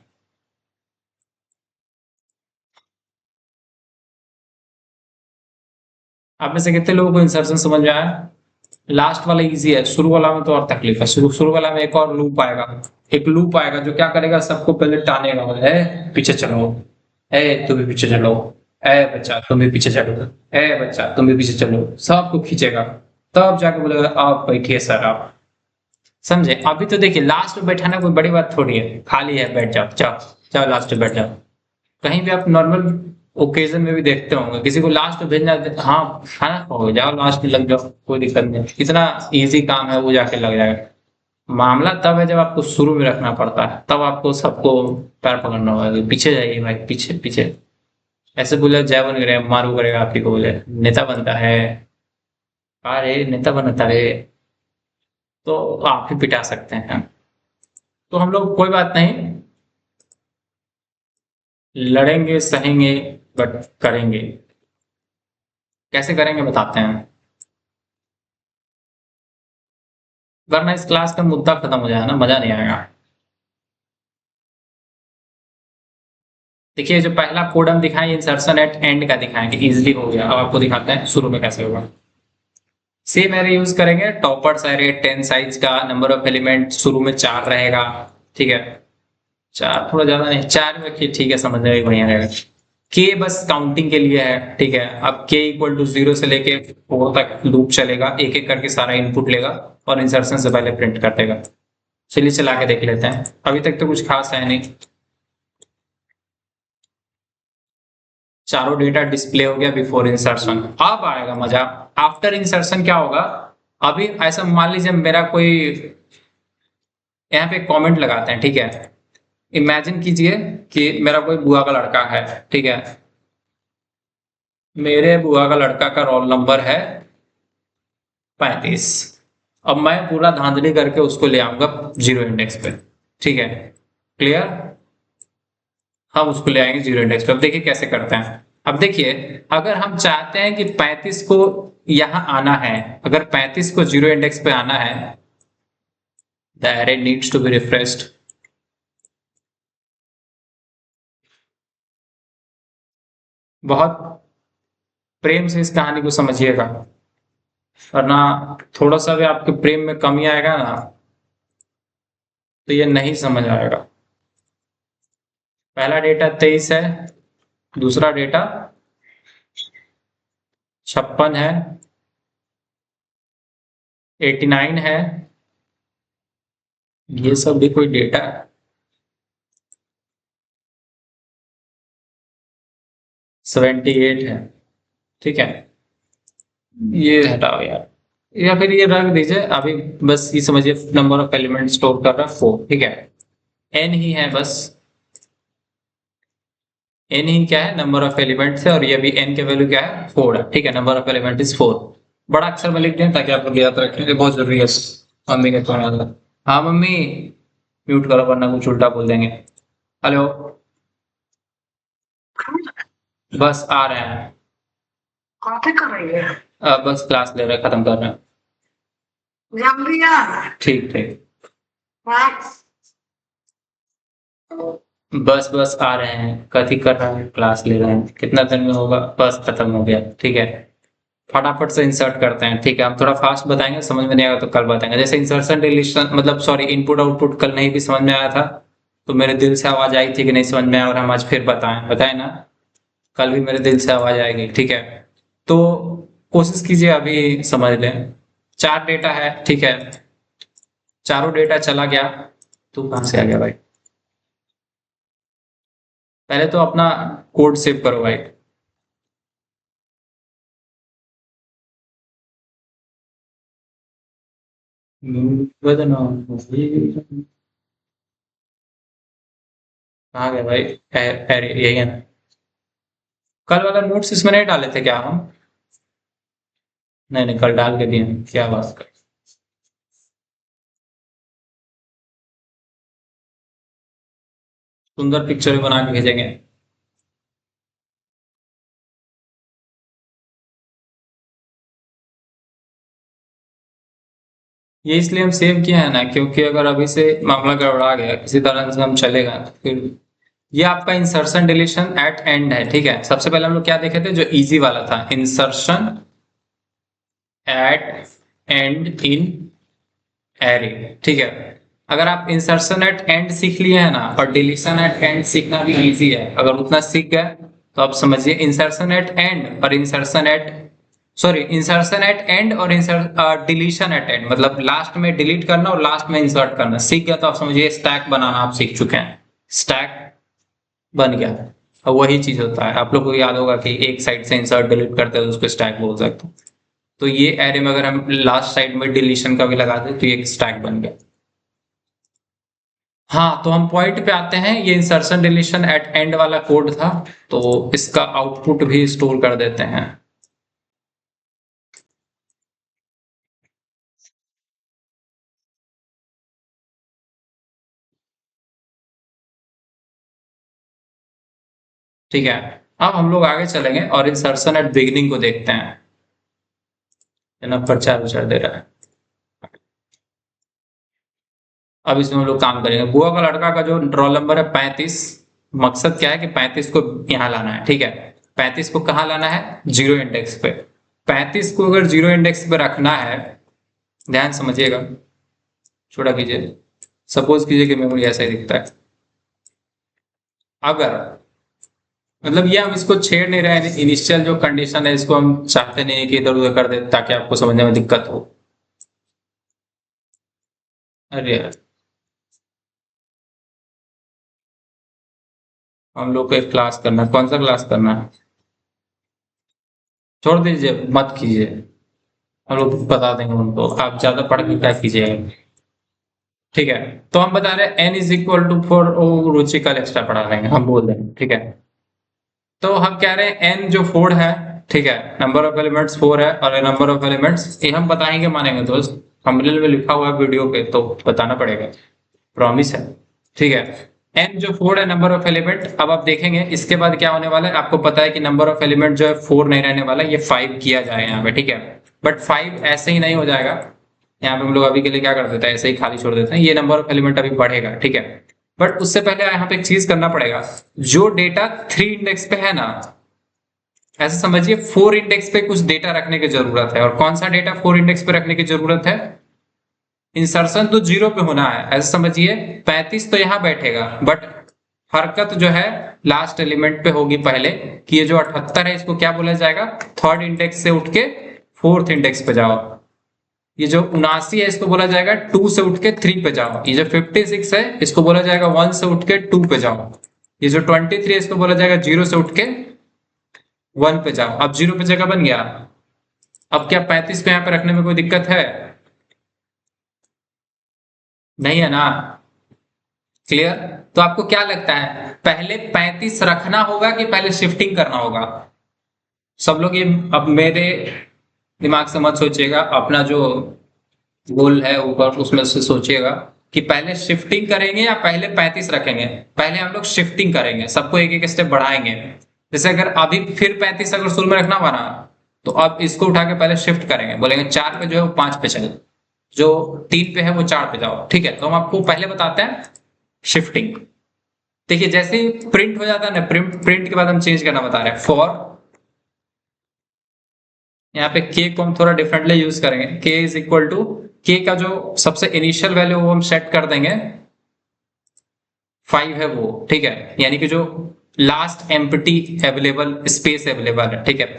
आप में से कितने लोगों को इंसर्शन समझ में आया? लास्ट वाला इजी है, शुरू वाला में तो और तकलीफ है। शुरू वाला में एक और लूप आएगा, एक लूप आएगा जो क्या करेगा, सबको पहले टानेगा, है पीछे चलो, है तुम भी पीछे चलो, है बच्चा तुम भी पीछे चलो, है बच्चा तुम भी पीछे चलो, सबको खींचेगा, तब जाके बोलेगा आप बैठिए सर आप। समझे? अभी तो देखिए लास्ट में बैठाना कोई बड़ी बात थोड़ी है, खाली है बैठ जाओ, जाओ जाओ लास्ट में बैठ जाओ। कहीं भी आप नॉर्मल ओकेजन में भी देखते होंगे किसी को लास्ट में भेजना, हाँ खाना खाओ जाओ लास्ट में लग जाओ, कोई दिक्कत नहीं, इतना इजी काम है वो जाके लग जाएगा। मामला तब है जब आपको शुरू में रखना पड़ता है, तब आपको सबको पैर पकड़ना होगा, पीछे जाइए भाई, पीछे पीछे। ऐसे बोले जय बन गए मारू करेगा, आप ही को बोले नेता बनता है, अरे नेता बनता है, तो आप ही पिटा सकते हैं। तो हम लोग कोई बात नहीं, लड़ेंगे सहेंगे, बट करेंगे। कैसे करेंगे बताते हैं, वरना इस क्लास का मुद्दा खत्म हो जाएगा ना, मजा नहीं आएगा। देखिए जो पहला कोड हम दिखाएं इंसर्शन एट एंड का दिखाएंगे, इजीली हो गया। अब आपको दिखाते हैं शुरू में कैसे होगा। सेम एरे यूज करेंगे, टॉपर्स एरे 10 साइज का, नंबर ऑफ एलिमेंट शुरू में 4 रहेगा, ठीक है। 4 थोड़ा ज्यादा नहीं, 4 रखिए, ठीक है, समझने में बढ़िया रहेगा। के बस काउंटिंग के लिए है, ठीक है। अब के इक्वल टू 0 से लेके 4 तक लूप चलेगा, एक एक करके सारा इनपुट लेगा और इंसर्शन से पहले प्रिंट कर देगा। चलिए चला के देख लेते हैं, अभी तक तो कुछ खास है नहीं। चारों डेटा डिस्प्ले हो गया बिफोर इंसर्शन। अब आएगा मजा, आफ्टर इंसर्शन क्या होगा। अभी ऐसा मान लीजिए मेरा कोई, यहाँ पे कमेंट लगाते हैं, ठीक है। इमेजिन कीजिए कि मेरा कोई बुआ का लड़का है, ठीक है। मेरे बुआ का लड़का का रोल नंबर है 35। अब मैं पूरा धांधली करके उसको ले आऊंगा 0 इंडेक्स पे, ठीक है। क्लियर, हम उसको ले आएंगे 0 इंडेक्स पे। अब देखिए कैसे करते हैं। अब देखिए अगर हम चाहते हैं कि 35 को यहां आना है, अगर 35 को 0 इंडेक्स पे आना है, the array needs to be refreshed. बहुत प्रेम से इस कहानी को समझिएगा, वरना थोड़ा सा भी आपके प्रेम में कमी आएगा ना तो ये नहीं समझ आएगा। पहला डेटा 23 है, दूसरा डेटा 56 है, 89 है, ये सब भी कोई डेटा है। 78 है, ठीक है। ये हटाओ यार, या फिर ये रख दीजिए अभी, बस ये समझिए नंबर ऑफ एलिमेंट स्टोर कर रहा है 4, ठीक है। एन ही है बस, एन ही क्या है, नंबर ऑफ एलिमेंट्स है, और ये भी एन के वैल्यू क्या है 4 है, ठीक है। Number of element is 4। बड़ा अक्षर में लिख दें ताकि आप लोग याद रखें, ये बहुत जरूरी है मम्मी के फोन वाला। हाँ मम्मी, म्यूट करो वरना कुछ उल्टा बोल देंगे। हेलो, बस आ रहे हैं। कॉपी कर रही है? बस क्लास ले रहे हैं, खत्म कर रहे हैं। जल्दी आ। ठीक ठीक। हाँ। बस बस आ रहे हैं, कथी कर रहे हैं, क्लास ले रहे हैं, कितना दिन में होगा, बस खत्म हो गया। ठीक है, फटाफट से इंसर्ट करते हैं। ठीक है, हम थोड़ा फास्ट बताएंगे, समझ में नहीं आएगा तो कल बताएंगे। जैसे इंसर्शन डिलीशन, मतलब सॉरी, इनपुट आउटपुट कल नहीं भी समझ में आया था तो मेरे दिल से आवाज आई थी कि नहीं समझ में आया, और हम आज फिर बताएं ना, कल भी मेरे दिल से आवाज आएगी। ठीक है, तो कोशिश कीजिए अभी समझ लें। 4 डेटा है, ठीक है, चारों डेटा चला गया। तू कहां से आ गया भाई? पहले तो अपना कोड सेव करो भाई। कहाँ गया भाई? अरे यही है ना, कल वाला नोट्स इसमें नहीं डाले थे क्या हम? नहीं नहीं, कल डाल के दिए हैं। क्या बात कर, सुंदर पिक्चर बना के भेजेंगे। ये इसलिए हम सेव किए हैं ना, क्योंकि अगर अभी से मामला गड़बड़ा गया किसी तरह से हम चलेगा तो फिर ये आपका इंसर्शन डिलीशन एट एंड है। ठीक है, सबसे पहले हम लोग क्या देखे थे, जो इजी वाला था, insertion at end in array. ठीक है, अगर आप इंसर्शन एट एंड सीख लिए हैं ना, और डिलीशन एट एंड सीखना भी इजी है, अगर उतना सीख गए तो आप समझिए इंसर्शन एट एंड और insertion at, sorry, insertion at end और डिलीशन एट एंड, मतलब लास्ट में डिलीट करना और लास्ट में इंसर्ट करना सीख गया तो आप समझिए स्टैक बनाना आप सीख चुके हैं। स्टैक बन गया। और वही चीज होता है, आप लोग को याद होगा कि एक साइड से इंसर्ट डिलीट करते हैं तो उसको स्टैक बोल सकते हैं। तो ये एरे में अगर हम लास्ट साइड में डिलीशन का भी लगा दें तो ये एक स्टैक बन गया। हाँ, तो हम पॉइंट पे आते हैं, ये इंसर्शन डिलीशन एट एंड वाला कोड था, तो इसका आउटपुट भी स्टोर कर देते हैं। ठीक है, अब हम लोग आगे चलेंगे और इंसर्शन एट बिगिनिंग को देखते हैं। जनाब प्रचार विचार दे रहा है। अब इसमें हम लोग काम करेंगे। बुआ का लड़का का जो रोल नंबर है 35, मकसद क्या है कि 35 को यहाँ लाना है। ठीक है, 35 को कहाँ लाना है? जीरो इंडेक्स पे। 35 को अगर जीरो इंडेक्स पे रखना है, ध्यान समझिएगा, छोटा कीजिए, सपोज कीजिए कि मेमोरी ऐसा ही दिखता है। अगर, मतलब ये हम इसको छेड़ नहीं रहे हैं, इनिशियल जो कंडीशन है इसको हम चाहते नहीं है कि इधर उधर कर दे ताकि आपको समझने में दिक्कत हो। अरे यार, हम लोग को एक क्लास करना है, कौन सा क्लास करना है? छोड़ दीजिए, मत कीजिए, हम लोग बता देंगे उनको, आप ज्यादा पढ़ के क्या कीजिएगा। ठीक है, तो हम बता रहे हैं एन इज इक्वल टू 4, रुचि कल एक्स्ट्रा पढ़ा देंगे, हम बोल देंगे। ठीक है, तो हम कह रहे हैं एन जो 4 है, ठीक है, नंबर ऑफ एलिमेंट्स 4 है, और नंबर ऑफ एलिमेंट्स ये हम बताएंगे मानेंगे दोस्त, थंबनेल में लिखा हुआ है वीडियो पे तो बताना पड़ेगा, प्रॉमिस है। ठीक है, एन जो 4 है नंबर ऑफ एलिमेंट। अब आप देखेंगे इसके बाद क्या होने वाला है, आपको पता है कि नंबर ऑफ एलिमेंट जो है 4 नहीं रहने वाला, ये 5 किया जाएगा यहाँ पे। ठीक है, बट 5 ऐसे ही नहीं हो जाएगा, यहाँ पे हम लोग अभी के लिए क्या कर देते हैं, ऐसे ही खाली छोड़ देते हैं, ये नंबर ऑफ एलिमेंट अभी बढ़ेगा। ठीक है, बट उससे पहले यहाँ पे एक चीज करना पड़ेगा, जो डेटा 3 इंडेक्स पे है ना, ऐसे समझिए 4 इंडेक्स पे कुछ डेटा रखने की जरूरत है। और कौन सा डेटा 4 इंडेक्स पे रखने की जरूरत है? इंसर्शन तो 0 पे होना है, ऐसे समझिए 35 तो यहाँ बैठेगा, बट हरकत जो है लास्ट एलिमेंट पे होगी पहले, कि ये जो 78 है इसको क्या बोला जाएगा, थर्ड इंडेक्स से उठ के फोर्थ इंडेक्स पे जाओ। ये जो 79 है इसको बोला जाएगा 2 से उठ के 3 पे जाओ। ये जो 56 है इसको बोला जाएगा 1 से उठ के 2 पे जाओ। ये जो 23 है इसको बोला जाएगा 0 से उठ के 1 पे जाओ। अब 0 पे जगह बन गया। अब क्या 35 पे यहाँ पे रखने में कोई दिक्कत है? नहीं है ना? क्लियर? तो आपको क्या लगता है, पहले 35 रखना होगा कि पहले शिफ्टिंग करना होगा? सब लोग ये अब मेरे दिमाग से मत सोचिएगा, अपना जो गोल है ऊपर उसमें से सोचिएगा कि पहले शिफ्टिंग करेंगे या पहले 35 रखेंगे। पहले हम लोग शिफ्टिंग करेंगे, सबको एक एक स्टेप बढ़ाएंगे। जैसे अगर अभी फिर 35 अगर शुरू में रखना हुआ ना, तो अब इसको उठा के पहले शिफ्ट करेंगे, बोलेंगे 4 पे जो है वो 5 पे चले, जो 3 पे है वो 4 पे जाओ। ठीक है, तो हम आपको पहले बताते हैं शिफ्टिंग। देखिए जैसे ही प्रिंट हो जाता है ना, प्रिंट के बाद हम चेंज करना बता रहे हैं। फॉर, यहाँ पे के को हम थोड़ा डिफरेंटली यूज करेंगे। के इज इक्वल टू, के का जो सबसे इनिशियल वैल्यू वो हम सेट कर देंगे 5 है वो। ठीक है, यानी कि जो last empty available space available है, ठीक है,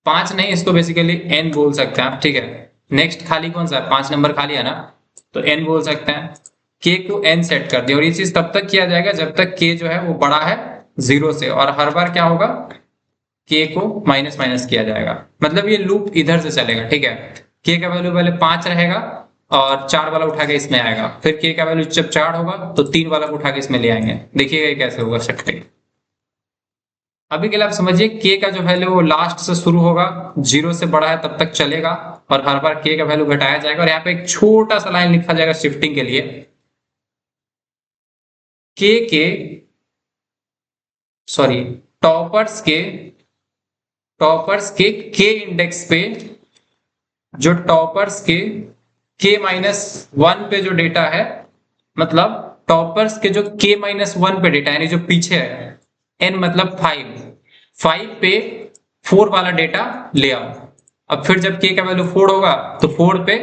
5 नहीं, इसको बेसिकली n बोल सकते हैं आप। ठीक है, नेक्स्ट खाली कौन सा है, 5 नंबर खाली है ना, तो n बोल सकते हैं। k को n सेट कर दिया, और ये चीज तब तक किया जाएगा जब तक k जो है वो बड़ा है 0 से, और हर बार क्या होगा, k को माइनस माइनस किया जाएगा। मतलब ये लूप इधर से चलेगा। ठीक है, k का वैल्यू पहले 5 रहेगा और 4 वाला उठा के इसमें आएगा, फिर k का वैल्यू जब 4 होगा तो 3 वाला उठा के इसमें ले आएंगे। देखिएगा ये कैसे होगा शिफ्टिंग। अभी के लिए आप समझिए k का जो वैल्यू वो लास्ट से शुरू होगा, 0 से बड़ा है तब तक चलेगा, और हर बार k का वैल्यू घटाया जाएगा। और यहाँ पे एक छोटा सा लाइन लिखा जाएगा शिफ्टिंग के लिए, k के सॉरी टॉपर्स के k इंडेक्स पे, जो टॉपर्स के k-1 पे जो डेटा है, मतलब टॉपर्स के जो k-1 पे डेटा यानी जो पीछे है, n मतलब 5 पे 4 वाला डेटा ले आओ। अब फिर जब k का वैल्यू 4 होगा तो 4 पे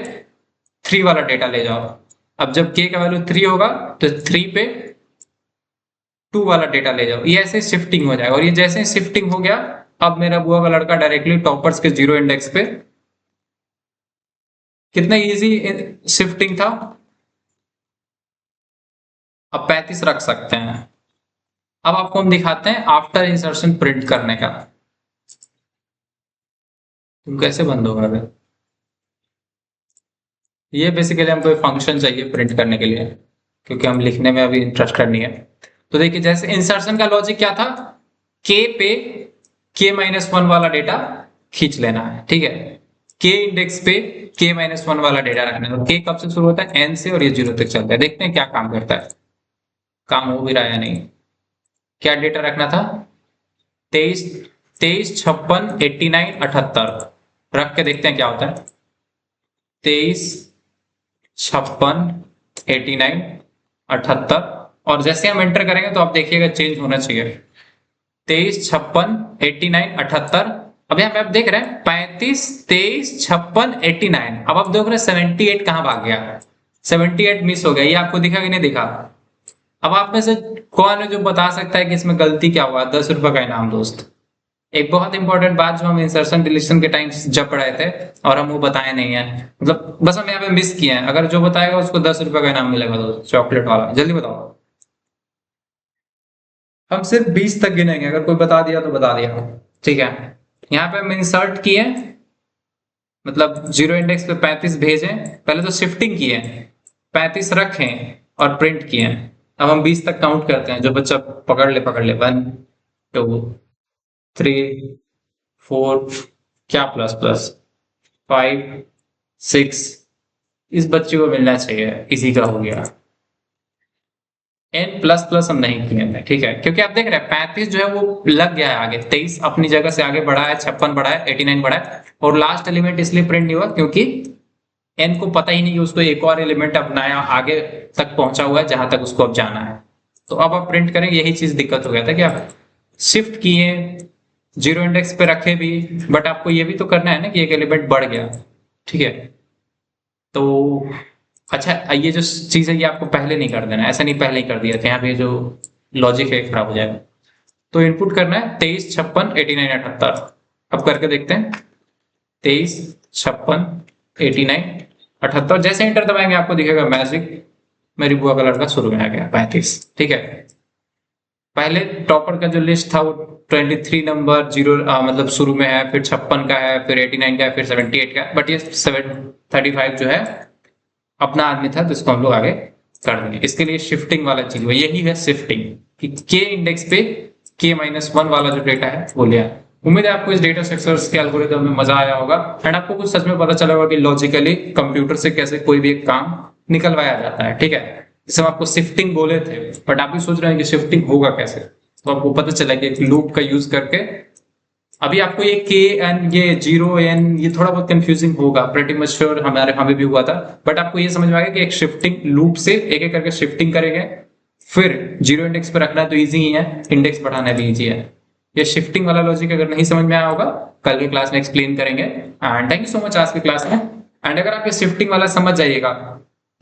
3 वाला डेटा ले जाओ। अब जब k का वैल्यू 3 होगा तो 3 पे 2 वाला डेटा ले जाओ। ये ऐसे शिफ्टिंग हो जाएगा, और ये जैसे शिफ्टिंग हो गया, अब मेरा बुआ का लड़का डायरेक्टली टॉपर्स के 0 इंडेक्स पे, कितना इजी शिफ्टिंग था। अब 35 रख सकते हैं। अब आपको हम दिखाते हैं आफ्टर इंसर्शन प्रिंट करने का। तुम कैसे बंद होगा अगर, ये बेसिकली हमको एक फंक्शन चाहिए प्रिंट करने के लिए, क्योंकि हम लिखने में अभी इंटरेस्टेड नहीं है। तो देखिए जैसे इंसर्शन का लॉजिक क्या था, k पे k-1 वाला डेटा खींच लेना है। ठीक है, k इंडेक्स पे k-1 वाला डेटा रखना है। k कब से शुरू होता है, n से, और ये 0 तक चलता है। देखते हैं क्या काम करता है, काम हो भी रहा है या नहीं। क्या डेटा रखना था, 23, 56, 89, 78 रख के देखते हैं क्या होता है। 23, 56, 89, 78, और जैसे हम एंटर करेंगे तो आप देखिएगा चेंज होना चाहिए। 23, 56, 89, 78। अब यहाँ पे आप देख रहे हैं 35, 23, 56, 89। अब आप देख रहे हैं 78 कहाँ भाग गया, 78 मिस हो गया। ये आपको दिखा कि नहीं दिखा। अब आप में से कौन है जो बता सकता है कि इसमें गलती क्या हुआ। 10 रुपए का इनाम दोस्त। एक बहुत इंपॉर्टेंट बात जो हम इंसर्शन डिलीशन के टाइम जब पढ़ाए थे और हम वो बताए नहीं है, मतलब बस हम यहाँ पे मिस किए हैं। अगर जो बताएगा उसको 10 रुपए का इनाम मिलेगा दोस्त, चॉकलेट वाला। जल्दी बताओ। हम सिर्फ 20 तक गिनेंगे, अगर कोई बता दिया तो बता दिया। ठीक है, यहाँ पे हम इंसर्ट किए, मतलब 0 इंडेक्स पे 35 भेजें। पहले तो शिफ्टिंग किए, 35 रखें और प्रिंट किए। अब हम 20 तक काउंट करते हैं, जो बच्चा पकड़ ले 1, 2, 3, 4, क्या प्लस प्लस 5, 6, इस बच्चे को मिलना चाहिए, इसी का हो गया। n प्लस प्लस हम नहीं किए थे। ठीक है, क्योंकि आप देख रहे हैं 35 जो है वो लग गया है आगे, 23 अपनी जगह से आगे बढ़ा है, 56 बढ़ा है, 89 बढ़ा है, और लास्ट एलिमेंट इसलिए प्रिंट नहीं हुआ क्योंकि n को पता ही नहीं कि उसको एक और एलिमेंट अपनाया आगे तक पहुंचा हुआ है जहां तक उसको अब जाना है। तो अब आप प्रिंट करेंगे, यही चीज दिक्कत हो गया था कि आप शिफ्ट किए, 0 इंडेक्स पे रखे भी, बट आपको ये भी तो करना है ना कि एक एलिमेंट बढ़ गया। ठीक है, तो अच्छा ये जो चीज है ये आपको पहले नहीं कर देना, ऐसा नहीं पहले ही कर दिया था, यहाँ पे जो लॉजिक है खराब हो जाएगा। तो इनपुट करना है 23, 56, 89, 78। अब करके देखते हैं 23, 56, 89, 78। जैसे एंटर दबाएंगे आपको दिखेगा मैजिक, मेरी बुआ का लड़का शुरू में आ गया 35। ठीक है, पहले टॉपर का जो लिस्ट था वो 23 नंबर 0 मतलब शुरू में है, फिर 56 का है, फिर 89 का है, फिर 78 का है, बट ये 735 जो है अपना आदमी था, तो इसको हम लोग आगे कर देंगे। इसके लिए शिफ्टिंग वाला चीज, यही है शिफ्टिंग, कि k इंडेक्स पे k-1 वाला जो डेटा है वो ले आए। उम्मीद है आपको इस डेटा स्ट्रक्चर्स के एल्गोरिथम में मजा आया होगा एंड आपको कुछ सच में पता चला होगा कि लॉजिकली कंप्यूटर से कैसे कोई भी एक काम निकलवाया जाता है, ठीक है। जैसे हम आपको शिफ्टिंग बोले थे, बट आप भी सोच रहे हैं कि शिफ्टिंग होगा कैसे, तो आपको पता चला कि एक लूप का यूज करके अभी आपको ये के एन ये जीरो एन ये थोड़ा बहुत कंफ्यूजिंग होगा, प्रेटी मच श्योर हमें भी हुआ था, बट आपको ये समझ में आएगा कि एक शिफ्टिंग लूप से एक एक करके शिफ्टिंग करेंगे, फिर जीरो इंडेक्स पे रखना तो इजी ही है, इंडेक्स बढ़ाना भी इजी है। ये शिफ्टिंग वाला लॉजिक अगर नहीं समझ में आया होगा कल की क्लास में एक्सप्लेन करेंगे and thank you so much आज की क्लास में। एंड अगर आप ये शिफ्टिंग वाला समझ जाइएगा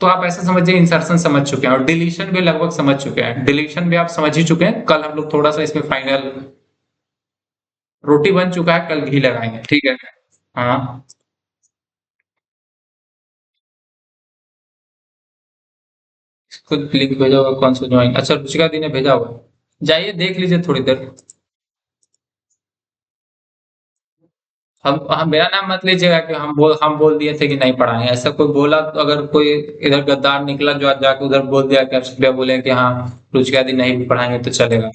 तो आप ऐसा समझिए इंसर्शन समझ चुके हैं और डिलीशन भी लगभग समझ चुके हैं, डिलीशन भी आप समझ ही चुके हैं, कल हम लोग थोड़ा सा इसमें फाइनल रोटी बन चुका है, कल घी लगाएंगे, ठीक है। हाँ खुद लिंक भेजा होगा, कौन सा ज्वाइन, अच्छा रुचिका दी ने भेजा होगा, जाइए देख लीजिए थोड़ी देर। हम मेरा नाम मत लीजिएगा कि हम बोल दिए थे कि नहीं पढ़ाएंगे, ऐसा कोई बोला तो अगर कोई इधर गद्दार निकला जो आज जाके उधर बोल दिया कि अर्षद भैया बोले कि हाँ रुचिका दी नहीं भी पढ़ाएंगे तो चलेगा।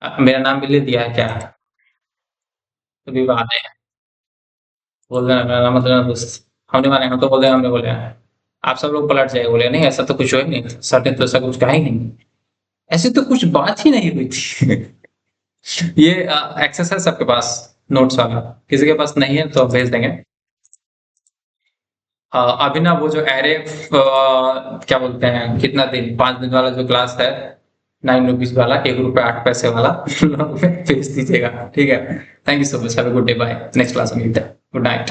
मेरा नाम भी ले दिया है क्या, अभी बात है, बोल देना मेरा नाम मत लेना दोस्त, हमने माने, हम तो बोल देंगे हमने बोले हैं। आप सब लोग पलट जाए बोले नहीं ऐसा तो कुछ हो ही नहीं, सर ने तो ऐसा कुछ कहा ही नहीं, ऐसी तो कुछ बात ही नहीं हुई थी। ये एक्सेस है सबके पास नोट्स वाला, किसी के पास नहीं है तो भेज देंगे। अभी ना वो जो एरे क्या बोलते हैं कितना दिन 5 दिन वाला जो क्लास है 9 रुपीज वाला, 1 रुपये 8 पैसे वाला भेज दीजिएगा, ठीक है। Thank you so much, have a good day, bye, next class में मिलते हैं, गुड नाइट।